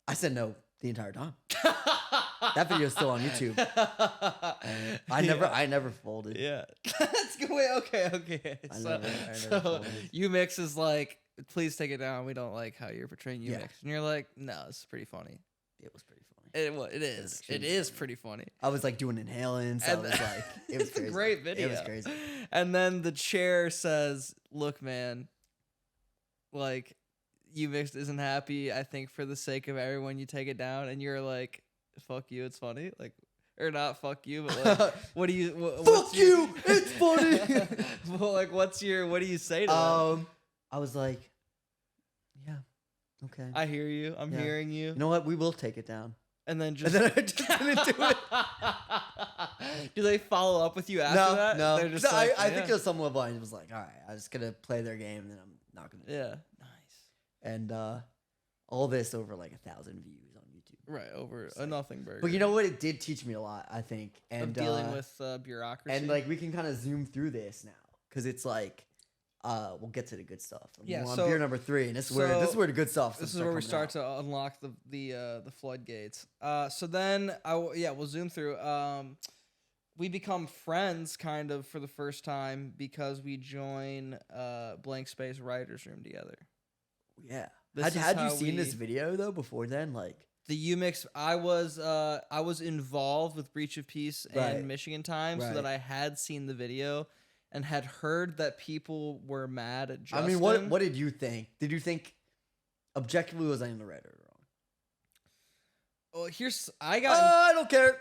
I said no the entire time. That video's still on YouTube. I never folded. Yeah. That's good. Wait, okay. I never folded. UMix is like, please take it down. We don't like how you're portraying UMix. Yeah. And you're like, no, this is pretty funny. It was pretty funny. It is. It is pretty funny. I was like doing inhalants. I was like, it was crazy. A great video. It was crazy. And then the chair says, look, man, like, UMix isn't happy. I think for the sake of everyone, you take it down. And you're like, fuck you, it's funny. Like, or not fuck you, but like, what do you? Fuck you, it's funny. Well, like, what do you say to them? I was like, yeah, okay. I hear you. I'm hearing you. You know what? We will take it down. And then I just didn't do it. Do they follow up with you after that? No. They're just I think there's some level I was like, all right, I'm just gonna play their game, and then I'm not gonna. Yeah. And all this over like 1,000 views on YouTube. Right, over a nothing burger. But you know what? It did teach me a lot, I think. And of dealing with bureaucracy. And like we can kind of zoom through this now because it's like we'll get to the good stuff. Yeah. So beer number 3, and this is where the good stuff. This is where we start to unlock the floodgates. So then we'll zoom through. We become friends kind of for the first time because we join Blank Space Writers Room together. Yeah. Had you seen this video though before then? Like the UMix, I was involved with Breach of Peace and Michigan Time, so that I had seen the video and had heard that people were mad at Justin. I mean, what did you think? Did you think objectively was I in the right or wrong? Well, I don't care.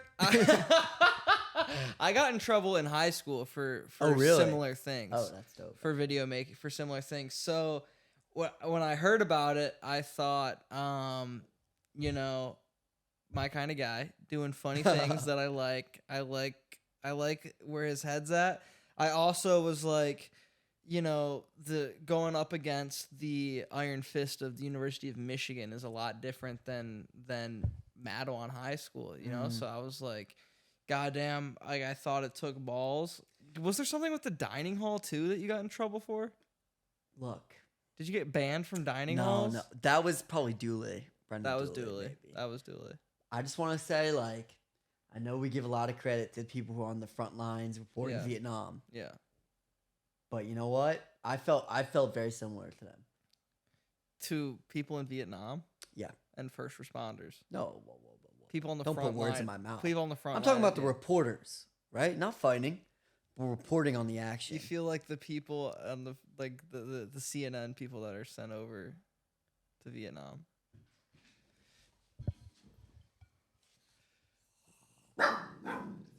I got in trouble in high school for similar things. Oh, that's dope. For video making, for similar things. So when I heard about it, I thought, my kind of guy doing funny things that I like. I like where his head's at. I also was like, the going up against the Iron Fist of the University of Michigan is a lot different than Madawan High School, So I was like, goddamn, I thought it took balls. Was there something with the dining hall too that you got in trouble for? Look, Did you get banned from dining No, halls? no, that was probably Dooley. That was Dooley. Maybe. That was Dooley. I just want to say, like, I know we give a lot of credit to people who are on the front lines reporting Vietnam. Yeah. But you know what? I felt very similar to them. To people in Vietnam? Yeah. And first responders. No, whoa. People on the Don't front put words line. in my mouth. People on the front I'm talking line, about the reporters, right? Not fighting, but reporting on the action. You feel like the people on the the CNN people that are sent over to Vietnam.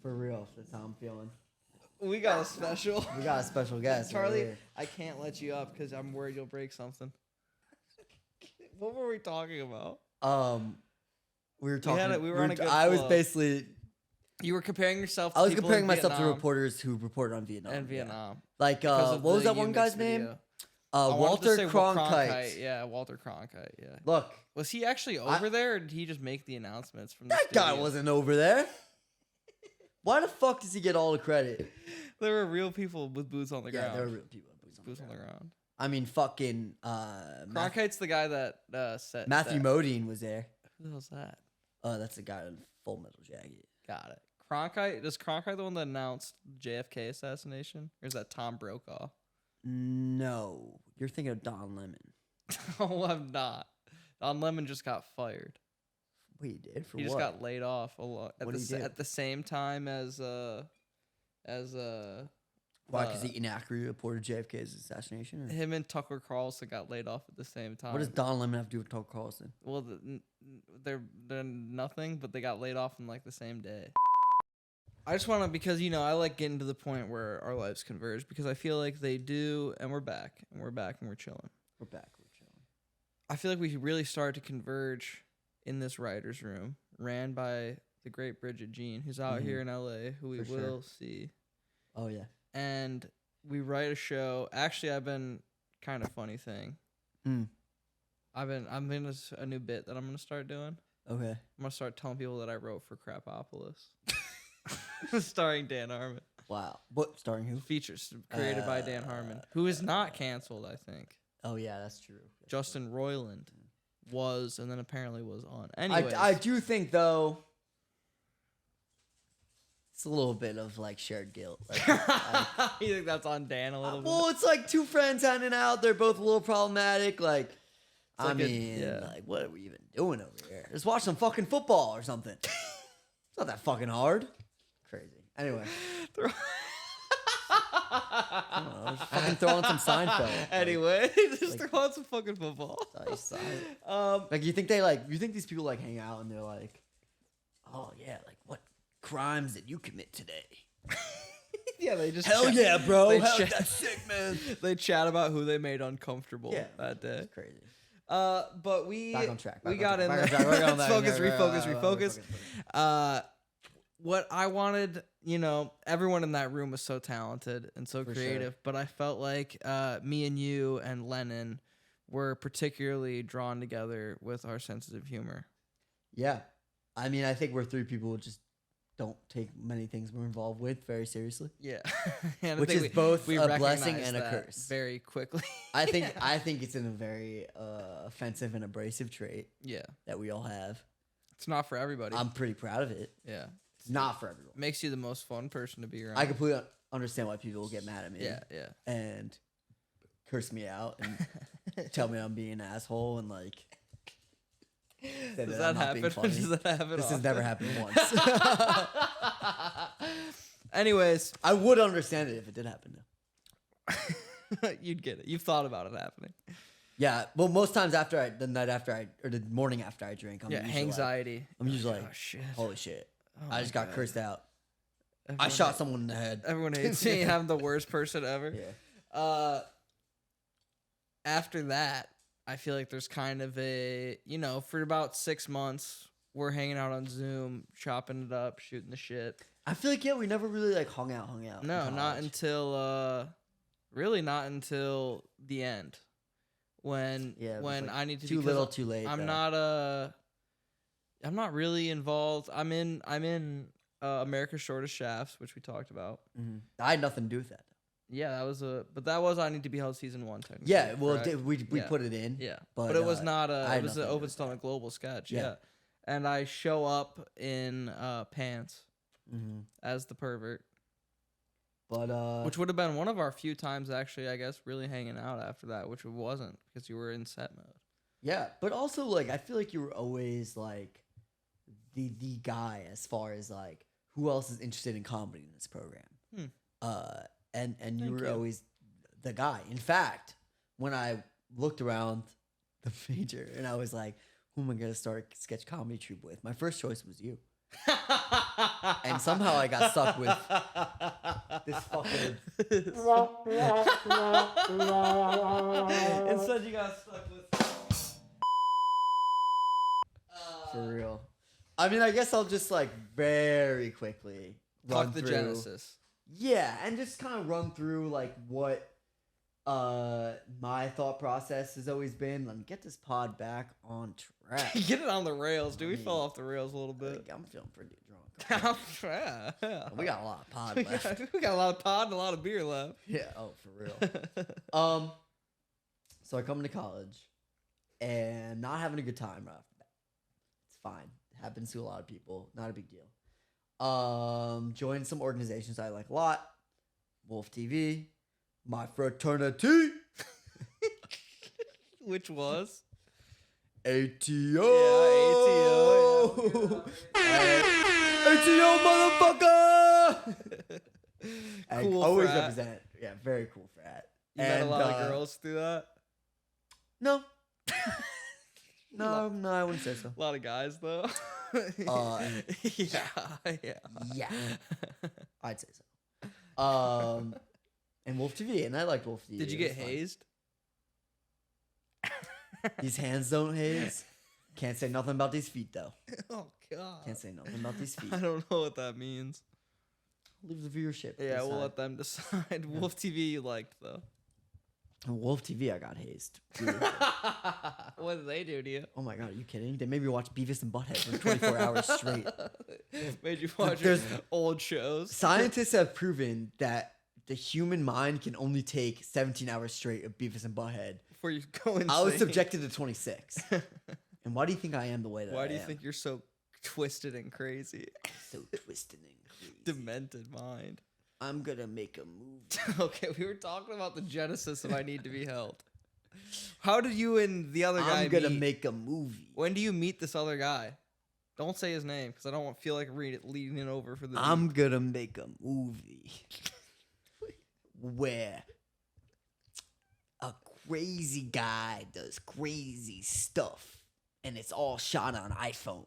For real, that's how I'm feeling. We got a special. We got a special guest, Charlie. right here. I can't let you up because I'm worried you'll break something. What were we talking about? We were talking. We were on a good I was flow. basically. You were comparing yourself. To I was people comparing in myself to Vietnam reporters who reported on Vietnam. and Vietnam. Like, Because what of was the that one Unix guy's video. name? I wanted to Walter say Cronkite. Yeah, Walter Cronkite. Yeah. Look, Was he actually over there, or did he just make the announcements from the that guy studio? wasn't over there. Why the fuck does he get all the credit? There were real people with boots on the ground. Yeah, there were real people with Boots on the ground. I mean, fucking. Cronkite's the guy that said Matthew Modine was there. Who was that? That's the guy in Full Metal Jacket. Got it. Cronkite. Is Cronkite the one that announced JFK assassination, or is that Tom Brokaw? No, you're thinking of Don Lemon. No, I'm not. Don Lemon just got fired. Wait, he did for He what? just got laid off at the same time as Why? Because he inaccurately reported JFK's assassination. Or? him and Tucker Carlson got laid off at the same time. What does Don Lemon have to do with Tucker Carlson? Well, they're nothing, but they got laid off in like the same day. I just want to, because I like getting to the point where our lives converge, because I feel like they do, and we're back and we're chilling. We're back. We're chilling. I feel like we really started to converge in this writer's room, ran by the great Bridget Jean, who's out here in LA, who we will see. Oh yeah. And we write a show. Actually, I've been kind of funny thing. I'm in a new bit that I'm gonna start doing. Okay. I'm gonna start telling people that I wrote for Crapopolis, starring Dan Harmon. Wow. What? Starring who? Features created by Dan Harmon, who is not canceled, I think. Oh yeah, that's true. Justin Roiland was, and then apparently was on. Anyways, I do think though. It's a little bit of like shared guilt. Like, you think that's on Dan a little bit? well, it's like two friends hanging out. They're both a little problematic. Like, I like mean, like, what are we even doing over here? Just watch some fucking football or something. It's not that fucking hard. Crazy. Anyway. I don't know, just fucking throw on some Seinfeld. Anyway, just throw on some fucking football. Like, you think these people like hang out and they're like, oh yeah, like what crimes did you commit today? Yeah, they just hell yeah, bro. That's sick, man. They chat about who they made uncomfortable that day. That's crazy. But we back on track. We got in there. Let's refocus. What I wanted, everyone in that room was so talented and so creative, but I felt like me and you and Lennon were particularly drawn together with our sensitive humor. Yeah. I mean, I think we're three people who just don't take many things we're involved with very seriously. Yeah. Which is both a blessing and a curse. Very quickly. I think it's in a very offensive and abrasive trait. Yeah. That we all have. It's not for everybody. I'm pretty proud of it. Yeah. It's not for everyone. Makes you the most fun person to be around. I completely understand why people get mad at me. Yeah. And curse me out and tell me I'm being an asshole and like. Does that happen? Does that happen? This has never happened once. Anyways, I would understand it if it did happen though. You'd get it. You've thought about it happening. Yeah. Well, most times the morning after I drink, I'm usually anxiety. Like, I'm usually like, oh, shit. Holy shit. Oh I just got cursed out. Everyone I shot someone in the head. Everyone hates me. I'm the worst person ever. Yeah. After that, I feel like there's kind of a, for about 6 months, we're hanging out on Zoom, chopping it up, shooting the shit. I feel like, we never really like hung out. No, not until, really not until the end. When like I need to too little, too late. I'm not really involved. I'm in America's Shortest Shafts, which we talked about. Mm-hmm. I had nothing to do with that. Yeah, that was I Need to Be Held season 1 technically. Yeah, well, correct? we put it in. Yeah, but it was not it was an Open Stomach Global sketch. Yeah. Yeah. And I show up in pants as the pervert. But which would have been one of our few times actually, I guess, really hanging out after that, which it wasn't because you were in set mode. Yeah, but also like I feel like you were always like the guy as far as like who else is interested in comedy in this program. And you were always the guy. In fact, when I looked around the major and I was like, who am I gonna start a sketch comedy troupe with? My first choice was you. And somehow I got stuck with this fucking. Instead, you got stuck with. For real. I mean, I guess I'll just like very quickly run the through. genesis. Yeah, and just kind of run through like what my thought process has always been. Let me get this pod back on track. Get it on the rails, dude. We fell off the rails a little bit. I'm feeling pretty drunk. Yeah. We got a lot of pod left. We got a lot of pod and a lot of beer left. Yeah, oh, for real. So I come into college and not having a good time right off the bat. It's fine. It happens to a lot of people. Not a big deal. Joined some organizations I like a lot. Wolf TV, my fraternity, which was ATO. Yeah, ATO, motherfucker. Cool always frat. represent. Yeah, very cool frat. You met a lot of girls through that. No. No, I wouldn't say so. A lot of guys though. Yeah. I'd say so. And Wolf TV, and I liked Wolf TV. Did you get hazed? These hands don't haze. Can't say nothing about these feet though. Oh god. Can't say nothing about these feet. I don't know what that means. Leave the viewership. Yeah, we'll let them decide. Wolf TV you liked though. Wolf TV, I got hazed. What did they do to you? Oh my god, are you kidding? They made me watch Beavis and Butthead for 24 hours straight. Made you watch old shows. Scientists have proven that the human mind can only take 17 hours straight of Beavis and Butthead. Before you go insane. I was subjected to 26. And why do you think I am the way that I am? Why do you think you're so twisted and crazy? So twisted and crazy. Demented mind. I'm gonna make a movie. Okay, we were talking about the genesis of I Need to Be Held. How did you and the other guy I'm gonna meet? make a movie. When do you meet this other guy? Don't say his name because I don't feel like leading it over for the. I'm gonna make a movie where a crazy guy does crazy stuff, and it's all shot on iPhone.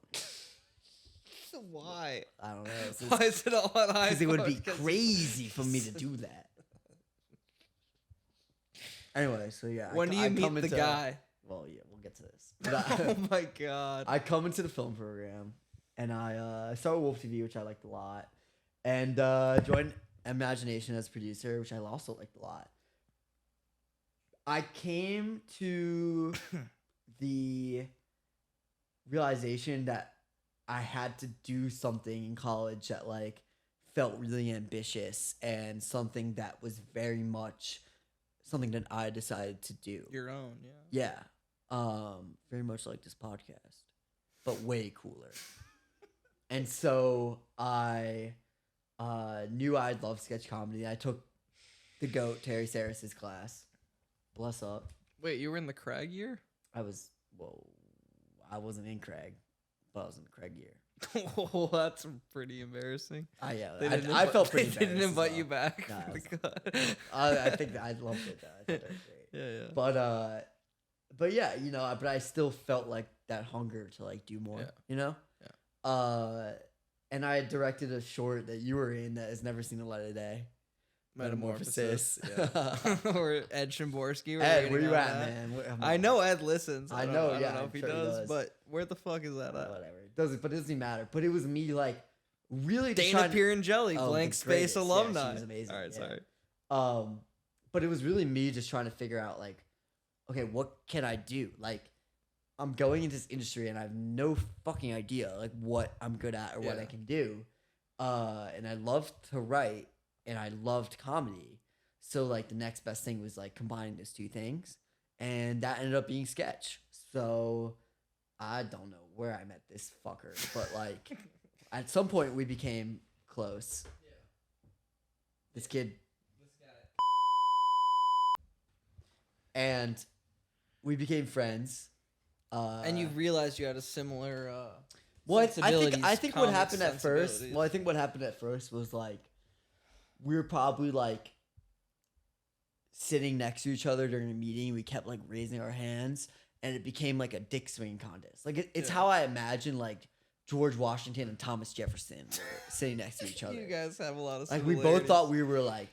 Why? I don't know. Why is it all on iPhone? Because it would be crazy for me to do that. Anyway, so yeah. When do you meet the guy? Well, yeah, we'll get to this. Oh my god. I come into the film program, and I started Wolf TV, which I liked a lot, and joined Imagination as producer, which I also liked a lot. I came to the realization that I had to do something in college that like felt really ambitious and something that was very much something that I decided to do. Your own, yeah. Yeah. Very much like this podcast, but way cooler. And so I knew I'd love sketch comedy. I took the GOAT, Terry Saris's class. Bless up. Wait, you were in the Craig year? I wasn't in Craig, but I was in the Craig year. Oh, that's pretty embarrassing. Yeah, I felt pretty They didn't invite you well. back. Nah, I think I loved it though. I thought that was great. Yeah. But yeah, you know, but I still felt like that hunger to like do more. Yeah. You know. Yeah. And I directed a short that you were in that has never seen the light of day. Metamorphosis. Yeah. Or Ed Shimborski. Ed, where you at, man? I know Ed listens. I know. I Yeah, don't know if he does, but where the fuck is that at? Whatever. It doesn't. But it doesn't matter. But it was me like really. Dana Pierangelli, blank space greatest. alumni. Yeah, she was amazing. All right, yeah. sorry. But it was really me just trying to figure out like, okay, what can I do? Like, I'm going into this industry and I have no fucking idea like what I'm good at or what I can do. And I loved to write and I loved comedy. So like the next best thing was like combining those two things, and that ended up being sketch. So I don't know where I met this fucker, but like at some point we became close. Yeah. This guy. And we became friends. And you realized you had a similar I think what happened at first. Well, I think what happened at first was like we were probably like sitting next to each other during a meeting. We kept like raising our hands, and it became like a dick swinging contest. Like it's how I imagine like George Washington and Thomas Jefferson were sitting next to each other. You guys have a lot of like we both thought we were like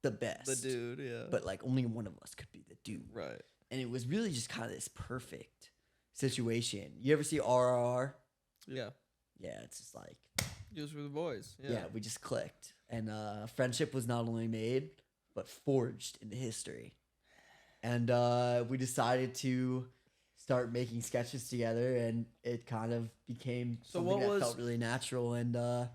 the best, the dude, yeah. But like only one of us could be the dude, right? And it was really just kind of this perfect situation. You ever see RRR? Yeah. Yeah, it's just like just for the boys. Yeah, we just clicked, and friendship was not only made but forged into history. And we decided to start making sketches together, and it kind of became something that felt really natural. And do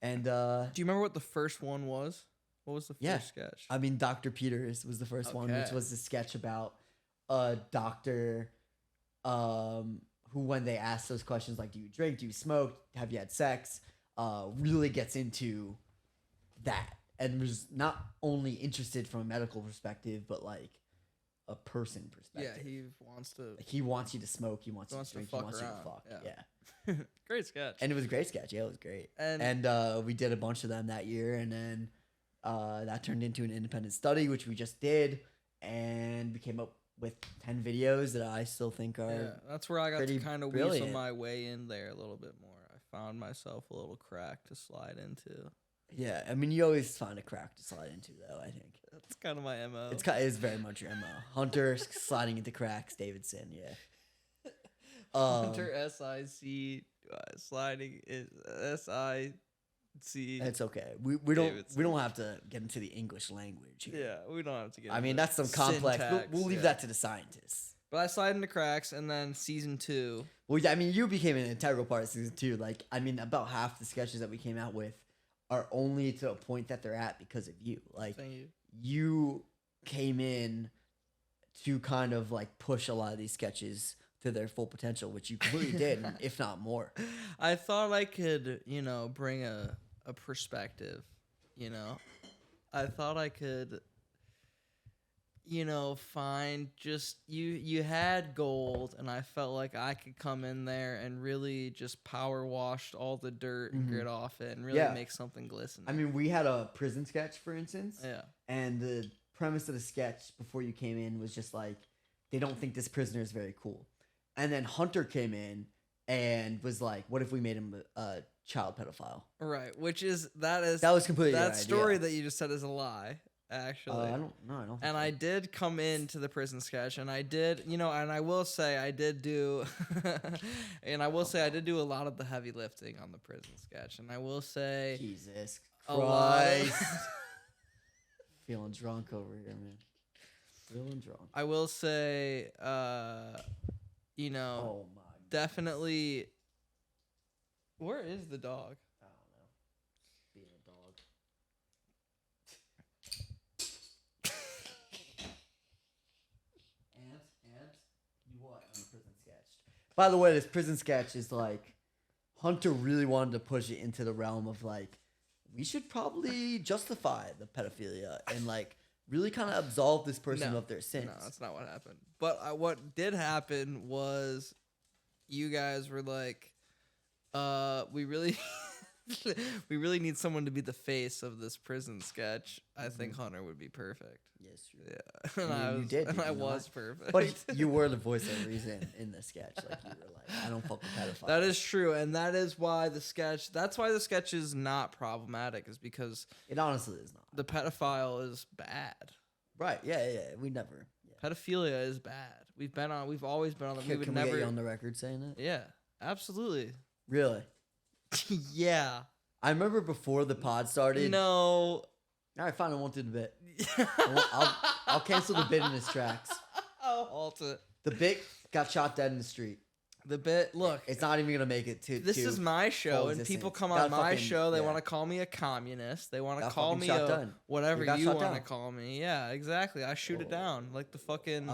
you remember what the first one was? What was the first sketch? I mean, Dr. Peters was the first one, which was a sketch about a doctor who, when they ask those questions like, do you drink, do you smoke, have you had sex, really gets into that. And was not only interested from a medical perspective, but like a person perspective. Yeah, he wants you to smoke, he wants you to drink, he wants you to fuck. Yeah. Great sketch. And it was a great sketch. Yeah, it was great. And we did a bunch of them that year, and then that turned into an independent study, which we just did, and we came up with 10 videos that I still think are that's where I got to kind of weasel my way in there a little bit more. I found myself a little crack to slide into. Yeah, I mean, you always find a crack to slide into, though, I think. That's kind of my MO. It is very much your MO. Hunter sliding into cracks, Davidson, yeah. Hunter SIC sliding is SIC. It's okay. We don't have to get into the English language here. Yeah, we don't have to get. I mean, that's some complex. We'll leave that to the scientists. But I slide into cracks, and then season 2. Well, yeah, I mean, you became an integral part of season 2. Like, I mean, about half the sketches that we came out with are only to a point that they're at because of you. Like, you came in to kind of like push a lot of these sketches to their full potential, which you completely did, if not more. I thought I could, bring a perspective, I thought I could, find just you had gold, and I felt like I could come in there and really just power wash all the dirt and grit off it and really make something glisten. I mean, we had a prison sketch, for instance. Yeah. And the premise of the sketch before you came in was just like, they don't think this prisoner is very cool. And then Hunter came in and was like, what if we made him a child pedophile? Right, that was completely that story that you just said is a lie. Actually, I don't. And I did come into the prison sketch, and I did, and I will say I did do, and I will say I did do a lot of the heavy lifting on the prison sketch, and I will say, Jesus Christ, feeling drunk over here, man. Feeling drunk. I will say, oh my, definitely. Where is the dog? I don't know. Being a dog. And you what on the prison sketch? By the way, this prison sketch is like Hunter really wanted to push it into the realm of like we should probably justify the pedophilia and like really kind of absolve this person of their sins. No, that's not what happened. But what did happen was you guys were like, we really we really need someone to be the face of this prison sketch. I think Hunter would be perfect. Yes, yeah. And I was perfect. But you were the voice of reason in the sketch. Like you were like, I don't fuck with pedophiles. That is true, and that is why the sketch. That's why the sketch is not problematic. Is because it honestly is not. The pedophile is bad. Right? Yeah. We never. Yeah. Pedophilia is bad. We've always been on the. Can we get you on the record saying that? Yeah, absolutely. Really? Yeah. I remember before the pod started. No. All right, fine. I won't do the bit. I'll cancel the bit in its tracks. I'll halt it. The bit got shot dead in the street. The bit, look, it's not even gonna make it to. This is my show, and people come on my show. They want to call me a communist. They want to call me whatever you want to call me. Yeah, exactly. I shoot it down like the fucking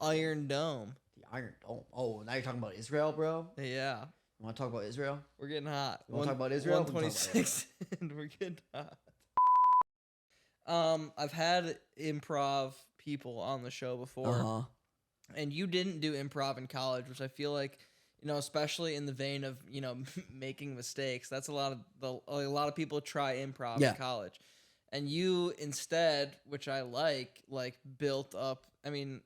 Iron Dome. The Iron Dome. Oh, now you're talking about Israel, bro. Yeah. You want to talk about Israel? We're getting hot. You want to talk about Israel? 126, and we're getting hot. I've had improv people on the show before, and you didn't do improv in college, which I feel like, especially in the vein of making mistakes. That's a lot of people try improv in college, and you instead, which I like built up. I mean,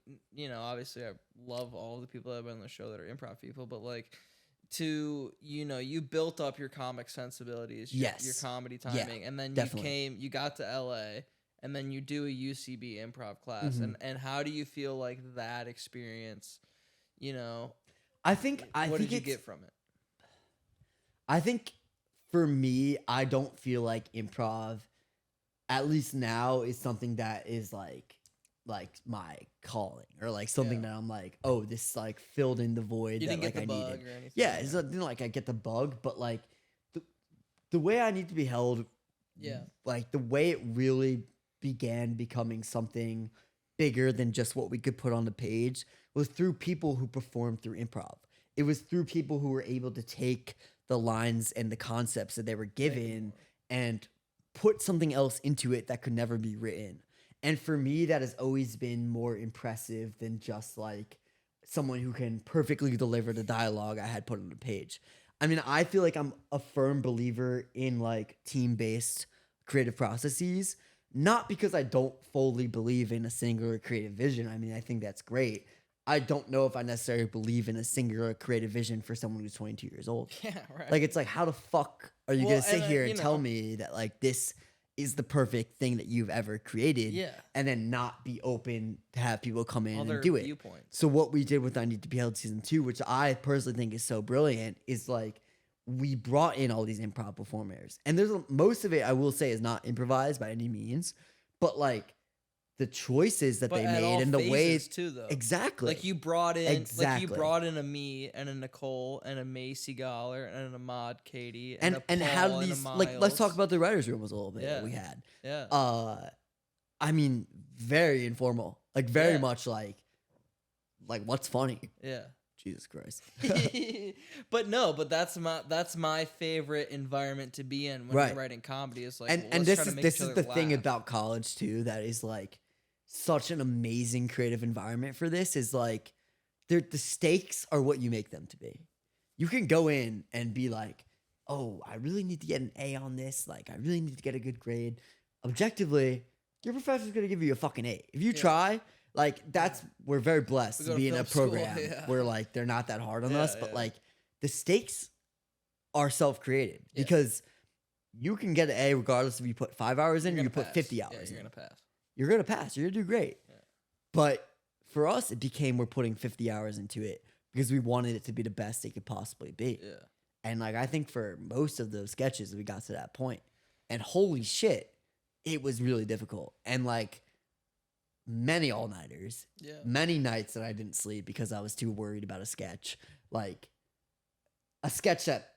obviously I love all the people that have been on the show that are improv people, but you built up your comic sensibilities, your comedy timing, and then you got to LA, and then you do a UCB improv class, and how do you feel like that experience? I think what did you get from it? I think for me, I don't feel like improv, at least now, is something that is like my calling, or like something that I'm like, oh, this like filled in the void you that didn't like get the I bug needed. or anything. Yeah, it's not like I get the bug, but like the way I need to be held, like the way it really began becoming something bigger than just what we could put on the page was through people who performed through improv. It was through people who were able to take the lines and the concepts that they were given and put something else into it that could never be written. And for me, that has always been more impressive than just like someone who can perfectly deliver the dialogue I had put on the page. I mean, I feel like I'm a firm believer in like team-based creative processes, not because I don't fully believe in a singular creative vision. I mean, I think that's great. I don't know if I necessarily believe in a singular creative vision for someone who's 22 years old. Yeah, right. Like, it's like, how the fuck are you going to sit here and tell me that like this is the perfect thing that you've ever created, and then not be open to have people come in and do it? Viewpoints. So what we did with I Need to Be Held season 2, which I personally think is so brilliant, is like we brought in all these improv performers, and there's most of it I will say is not improvised by any means, but like the choices that they made and the ways too, though. Exactly. Like you brought in a me and a Nicole and a Macy Goller and an Ahmad Katie and a Paul how and these a Miles. like let's talk about the writers' room was a little bit that we had. Yeah. I mean, very informal. Like very much like what's funny? Yeah. Jesus Christ. but that's my favorite environment to be in when I'm writing comedy. Is like, and this is the thing about college too that is like such an amazing creative environment for this is like the stakes are what you make them to be. You can go in and be like, oh, I really need to get an A on this. Like, I really need to get a good grade. Objectively, your professor's gonna give you a fucking A. If you try. Like, we're very blessed to be in a program where, like, they're not that hard on us, but, like, the stakes are self-created because you can get an A regardless if you put 5 hours in or you put 50 hours in. You're going to pass. You're going to pass. You're going to do great. Yeah. But for us, it became we're putting 50 hours into it because we wanted it to be the best it could possibly be. Yeah. And, like, I think for most of those sketches, we got to that point. And holy shit, it was really difficult. And, like, many all-nighters, many nights that I didn't sleep because I was too worried about a sketch. Like, a sketch that,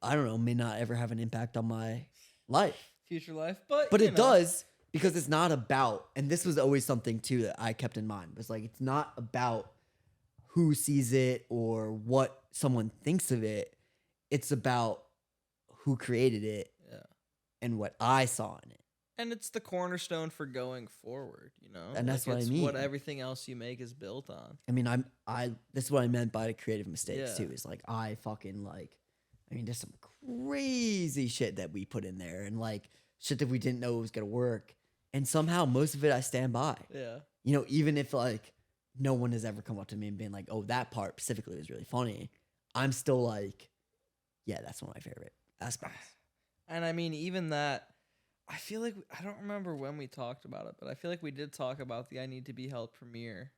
I don't know, may not ever have an impact on my life. Future life, but it does because it's not about, and this was always something, too, that I kept in mind. Was like, it's not about who sees it or what someone thinks of it. It's about who created it and what I saw in it. And it's the cornerstone for going forward, And that's what I mean. What everything else you make is built on. I mean, this is what I meant by the creative mistakes too. Is like I fucking there's some crazy shit that we put in there, and like shit that we didn't know was gonna work, and somehow most of it I stand by. Yeah. Even if like no one has ever come up to me and been like, "Oh, that part specifically was really funny," I'm still like, "Yeah, that's one of my favorite aspects." And I mean, even that. I feel like I don't remember when we talked about it, but I feel like we did talk about the I Need to Be Held premiere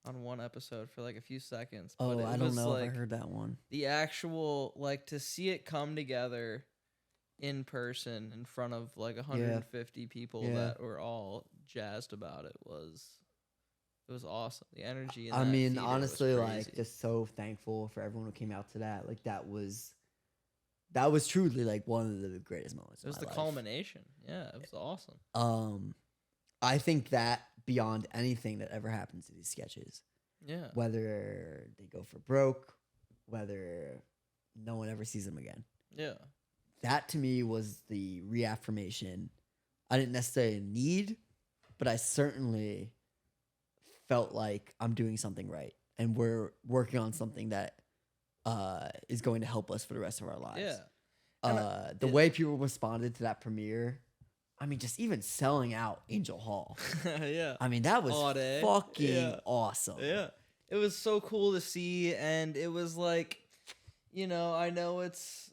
on one episode for like a few seconds. Oh, I don't know if I heard that one. The actual, like, to see it come together in person in front of like 150 people that were all jazzed about it was It was awesome. The energy in I that mean, theater honestly, was like, crazy. just so thankful for everyone who came out to that. Like, that was truly like one of the greatest moments It was of the my life. culmination. Yeah, it was awesome. I think that beyond anything that ever happens to these sketches, Yeah. whether they go for broke, whether no one ever sees them again, Yeah. that to me was the reaffirmation I didn't necessarily need, but I certainly felt like I'm doing something right, and we're working on something that is going to help us for the rest of our lives. Yeah. The way people responded to that premiere, I mean, just even selling out Angel Hall. Yeah. I mean, that was fucking Yeah. awesome. Yeah. It was so cool to see, and it was like, I know it's,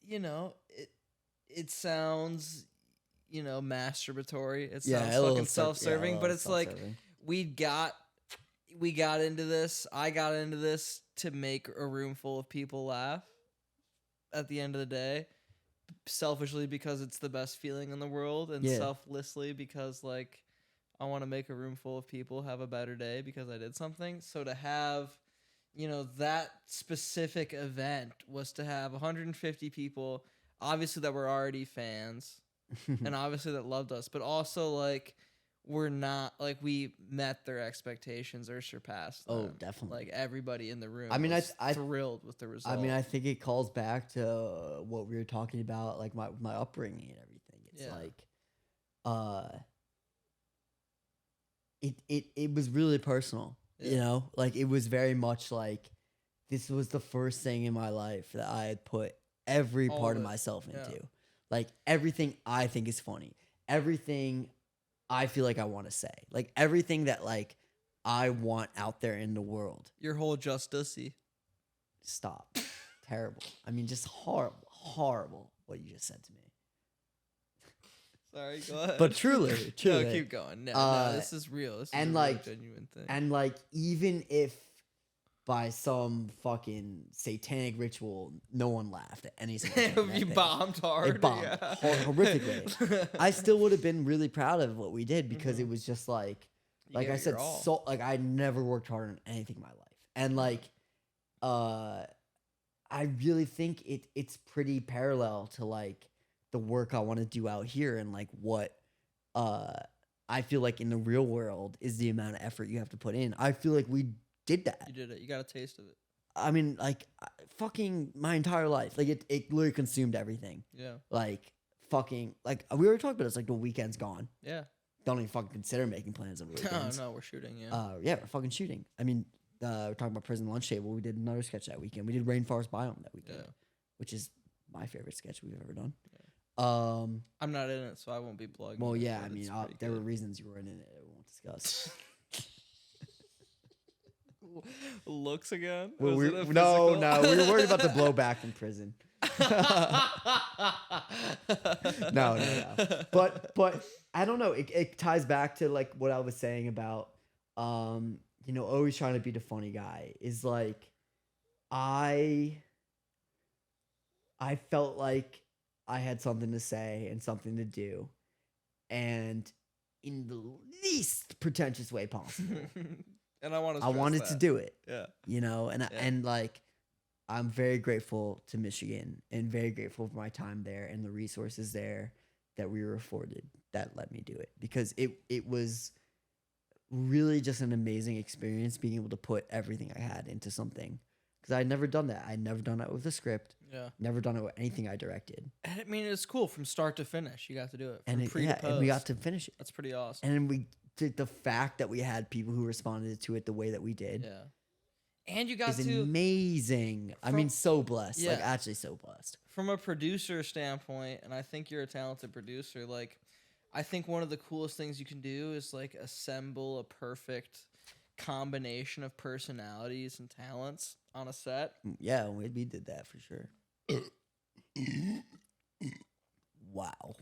it sounds, masturbatory. It sounds fucking self-serving, but it's like we got into this. I got into this to make a room full of people laugh at the end of the day, selfishly because it's the best feeling in the world, and selflessly because like I want to make a room full of people have a better day because I did something. So to have, that specific event was to have 150 people, obviously that were already fans and obviously that loved us, but also like we're not like we met their expectations or surpassed them. Oh, definitely. Like everybody in the room. I mean, was thrilled with the result. I mean, I think it calls back to what we were talking about, like my upbringing and everything. It's like, it was really personal. Like it was very much like this was the first thing in my life that I had put every part of myself into. Like everything I think is funny, everything I feel like I want to say, like everything that like I want out there in the world. Your whole justicey. Stop. Terrible. I mean, just horrible what you just said to me. Sorry, go ahead. But truly. No, keep going. No, this is real. This is a really genuine thing. And like, even if by some fucking satanic ritual, no one laughed at any single thing. You bombed hard. It bombed horrifically. I still would have been really proud of what we did because it was just like I said, so like I never worked hard on anything in my life, and like, I really think it's pretty parallel to like the work I want to do out here, and like what I feel like in the real world is the amount of effort you have to put in. I feel like we did that. You did it. You got a taste of it. I mean, like, fucking my entire life. Like, it literally consumed everything. Yeah. Like, fucking, like, we already talked about this, like, the weekend's gone. Yeah. Don't even fucking consider making plans on the weekends. No, we're shooting, yeah, we're fucking shooting. I mean, we're talking about Prison Lunch Table. We did another sketch that weekend. We did Rainforest Biome that weekend, which is my favorite sketch we've ever done. Yeah. I'm not in it, so I won't be plugging. Well, yeah, I mean, there were reasons you weren't in it. We won't discuss. Looks again? No, we were worried about the blowback from prison. No. But I don't know. It ties back to like what I was saying about, always trying to be the funny guy. Is like, I felt like I had something to say and something to do, and in the least pretentious way possible. And I wanted to do it. Yeah. And like, I'm very grateful to Michigan and very grateful for my time there and the resources there that we were afforded that let me do it, because it was really just an amazing experience being able to put everything I had into something, because I'd never done that. I'd never done it with a script. Yeah. Never done it with anything I directed. I mean, it's cool from start to finish. You got to do it. And we got to finish it. That's pretty awesome. And the fact that we had people who responded to it the way that we did. Yeah. And you got is amazing. I mean, so blessed. Yeah. Like, actually so blessed. From a producer standpoint, and I think you're a talented producer, like, I think one of the coolest things you can do is, like, assemble a perfect combination of personalities and talents on a set. Yeah, we did that for sure. Wow.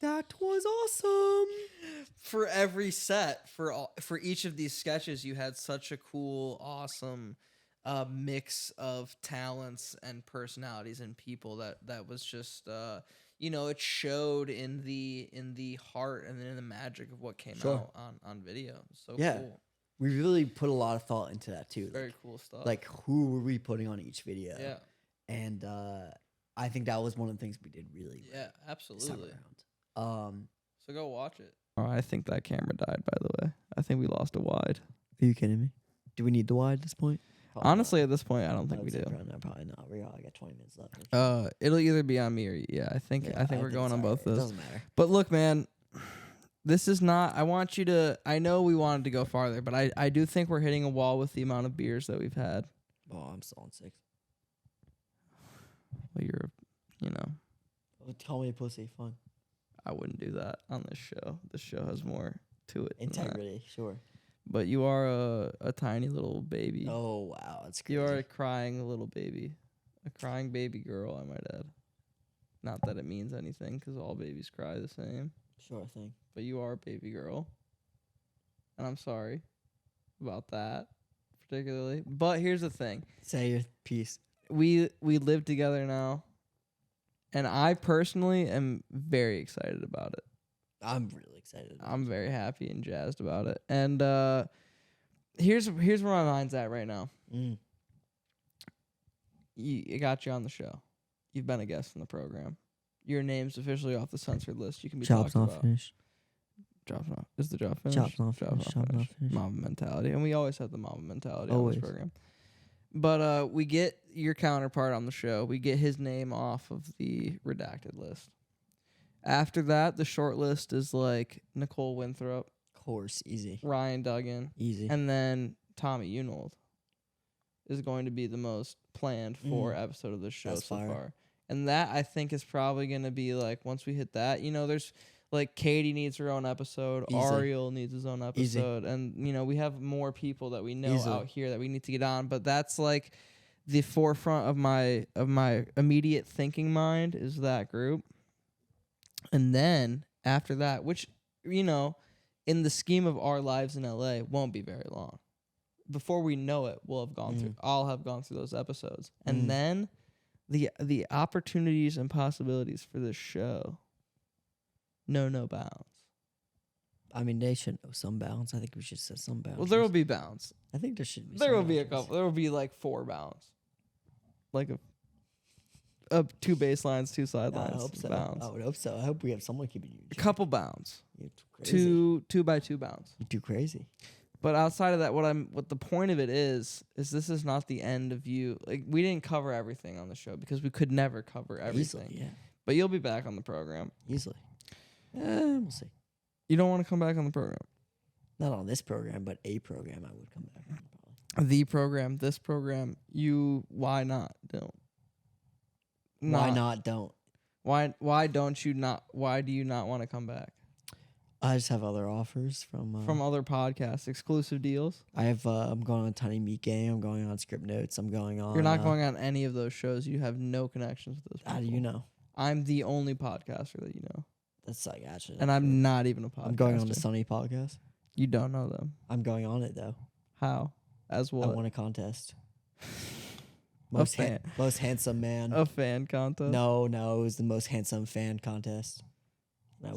That was awesome. For every set, for each of these sketches, you had such a cool, awesome mix of talents and personalities and people that was just it showed in the heart and in the magic of what came out on video. So cool. We really put a lot of thought into that too. Very cool stuff. Like who were we putting on each video? Yeah. And I think that was one of the things we did really well. Yeah, absolutely. So go watch it. Oh, I think that camera died, by the way. I think we lost a wide. Are you kidding me? Do we need the wide at this point? Probably honestly, not. At this point, I don't think we do. No, probably not. We got 20 minutes left. It'll either be on me or I think we're going on both those. It doesn't matter. But look, man, this is not. I want you to. I know we wanted to go farther, but I do think we're hitting a wall with the amount of beers that we've had. Oh, I'm still on 6. Well, Call me a pussy. Fine. I wouldn't do that on this show. This show has more to it. Integrity, sure. But you are a tiny little baby. Oh, wow. That's crazy. You are a crying little baby. A crying baby girl, I might add. Not that it means anything, because all babies cry the same. Sure thing. But you are a baby girl. And I'm sorry about that, particularly. But here's the thing. Say your piece. We live together now. And I personally am very excited about it. I'm really excited. I'm very happy and jazzed about it. And here's where my mind's at right now. I got you on the show. You've been a guest in the program. Your name's officially off the censored list. You can be Job's talked not about. Finished. Job's not. Is the job finished? Job's not finished. Mama mentality. And we always have the mama mentality always. On this program. But we get your counterpart on the show. We get his name off of the redacted list. After that, the short list is like Nicole Winthrop. Of course, easy. Ryan Duggan. Easy. And then Tommy Unold is going to be the most planned for episode of the show so far. And that, I think, is probably going to be like, once we hit that, there's like Katie needs her own episode. Easy. Ariel needs his own episode. Easy. And, we have more people that we know out here that we need to get on. But that's like the forefront of my immediate thinking mind is that group. And then after that, which, in the scheme of our lives in LA, won't be very long. Before we know it, I'll have gone through those episodes. And then the opportunities and possibilities for this show know no bounds. I mean, they should know some bounds. I think we should set some bounds. Well, there will be bounds. I think there should be. There will be a couple. There will be like 4 bounds. Like a 2 baselines, 2 sidelines. I hope so. Bounds. I would hope so. I hope we have someone keeping you. A couple bounds. You're too crazy. 2 by 2 bounds. You're too crazy. But outside of that, what the point of it is this is not the end of you. Like, we didn't cover everything on the show because we could never cover everything. Easily, yeah. But you'll be back on the program. Easily. We'll see. You don't want to come back on the program? Not on this program, but a program I would come back on. Probably. The program, this program, why not? Don't. Why not? Don't. Why don't you not? Why do you not want to come back? I just have other offers from other podcasts, exclusive deals. I have. I'm going on Tiny Meat Game. I'm going on Script Notes. I'm going on. You're not going on any of those shows. You have no connections with those people. How do you know? I'm the only podcaster that you know. That's like actually. And I'm not even a podcaster. I'm going on the Sunny podcast. You don't know them. I'm going on it though. How? As what? I won a contest. Most handsome man. A fan contest? No, it was the most handsome fan contest.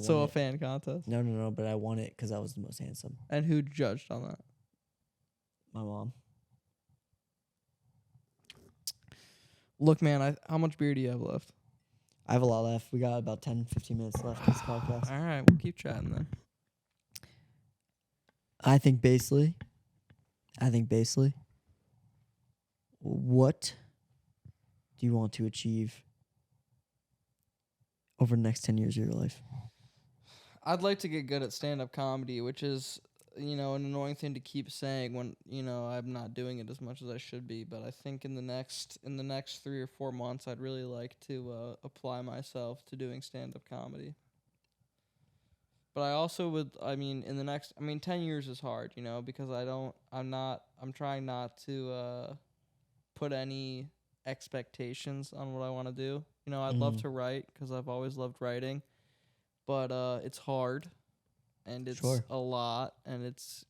So a fan contest? No, but I won it because I was the most handsome. And who judged on that? My mom. Look, man, how much beer do you have left? I have a lot left. We got about 10, 15 minutes left in this podcast. All right, we'll keep chatting then. I think basically, what do you want to achieve over the next 10 years of your life? I'd like to get good at stand-up comedy, which is, an annoying thing to keep saying when, I'm not doing it as much as I should be. But I think in the next 3 or 4 months, I'd really like to apply myself to doing stand-up comedy. But I also would, 10 years is hard, because I'm trying not to put any expectations on what I want to do. I'd love to write because I've always loved writing, but it's hard and it's a lot and it's,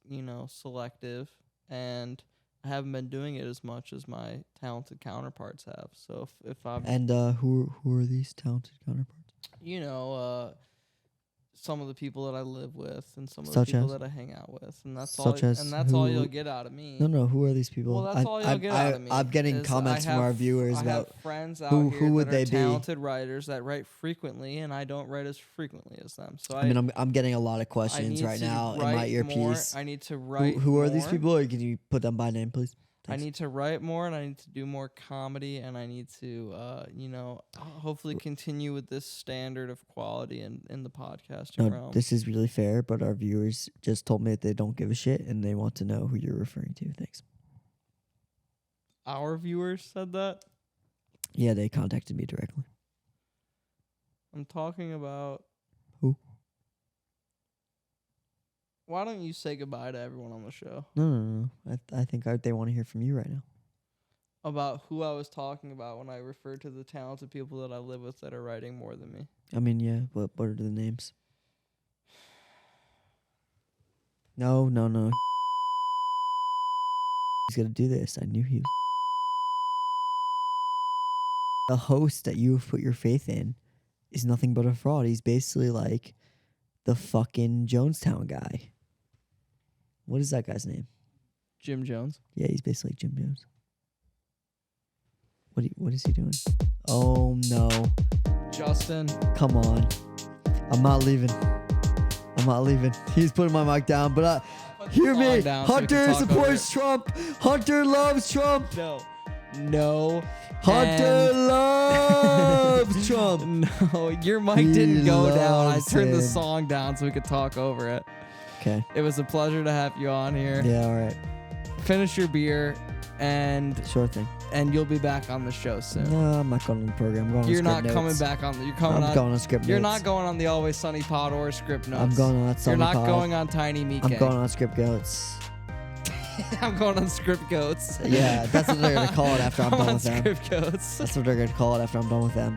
selective, and I haven't been doing it as much as my talented counterparts have. So if I'm... And who are these talented counterparts? you know, some of the people that I live with and some of the Such people as? that I hang out with, and that's Such all. as And that's all who? you'll get out of me. No, who are these people? Well, that's all you'll get out of me. I'm getting is comments I from have- our viewers I about have friends out who here would that they are be? talented writers that write frequently, and I don't write as frequently as them. So I mean, I'm getting a lot of I questions need right to now in my write more. earpiece. I need to write. Who are these more. people? Or can you put them by name, please? I Thanks. need to write more, and I need to do more comedy, and I need to, hopefully continue with this standard of quality in the podcasting No, realm. this is really fair, but our viewers just told me that they don't give a shit and they want to know who you're referring to. Thanks. Our viewers said that. Yeah, they contacted me directly. I'm talking about. Who? Why don't you say goodbye to everyone on the show? No. I think they want to hear from you right now. About who I was talking about when I referred to the talented people that I live with that are writing more than me. I mean, yeah, what are the names? No. He's gonna do this. I knew he was. The host that you have put your faith in is nothing but a fraud. He's basically like the fucking Jonestown guy. What is that guy's name? Jim Jones. Yeah, he's basically Jim Jones. What is he doing? Oh no. Justin. Come on. I'm not leaving. He's putting my mic down, but hear me. Hunter supports Trump. Hunter loves Trump. No. Hunter loves Trump. No, your mic didn't go down. I turned the song down so we could talk over it. Okay. It was a pleasure to have you on here. Yeah, all right. Finish your beer and Sure thing. you'll be back on the show soon. No, I'm not going on the program. I'm going You're on not Script coming Notes. back on. You're coming I'm on. going on Script You're Notes. not going on the Always Sunny Pod or Script Notes. I'm going on that You're Sunny not Pod. going on Tiny Meat I'm Cake. going on Script Goats. I'm going on Script Goats. Yeah, that's what they're going to call it after I'm done with them. Script Goats. That's what they're going to call it after I'm done with them.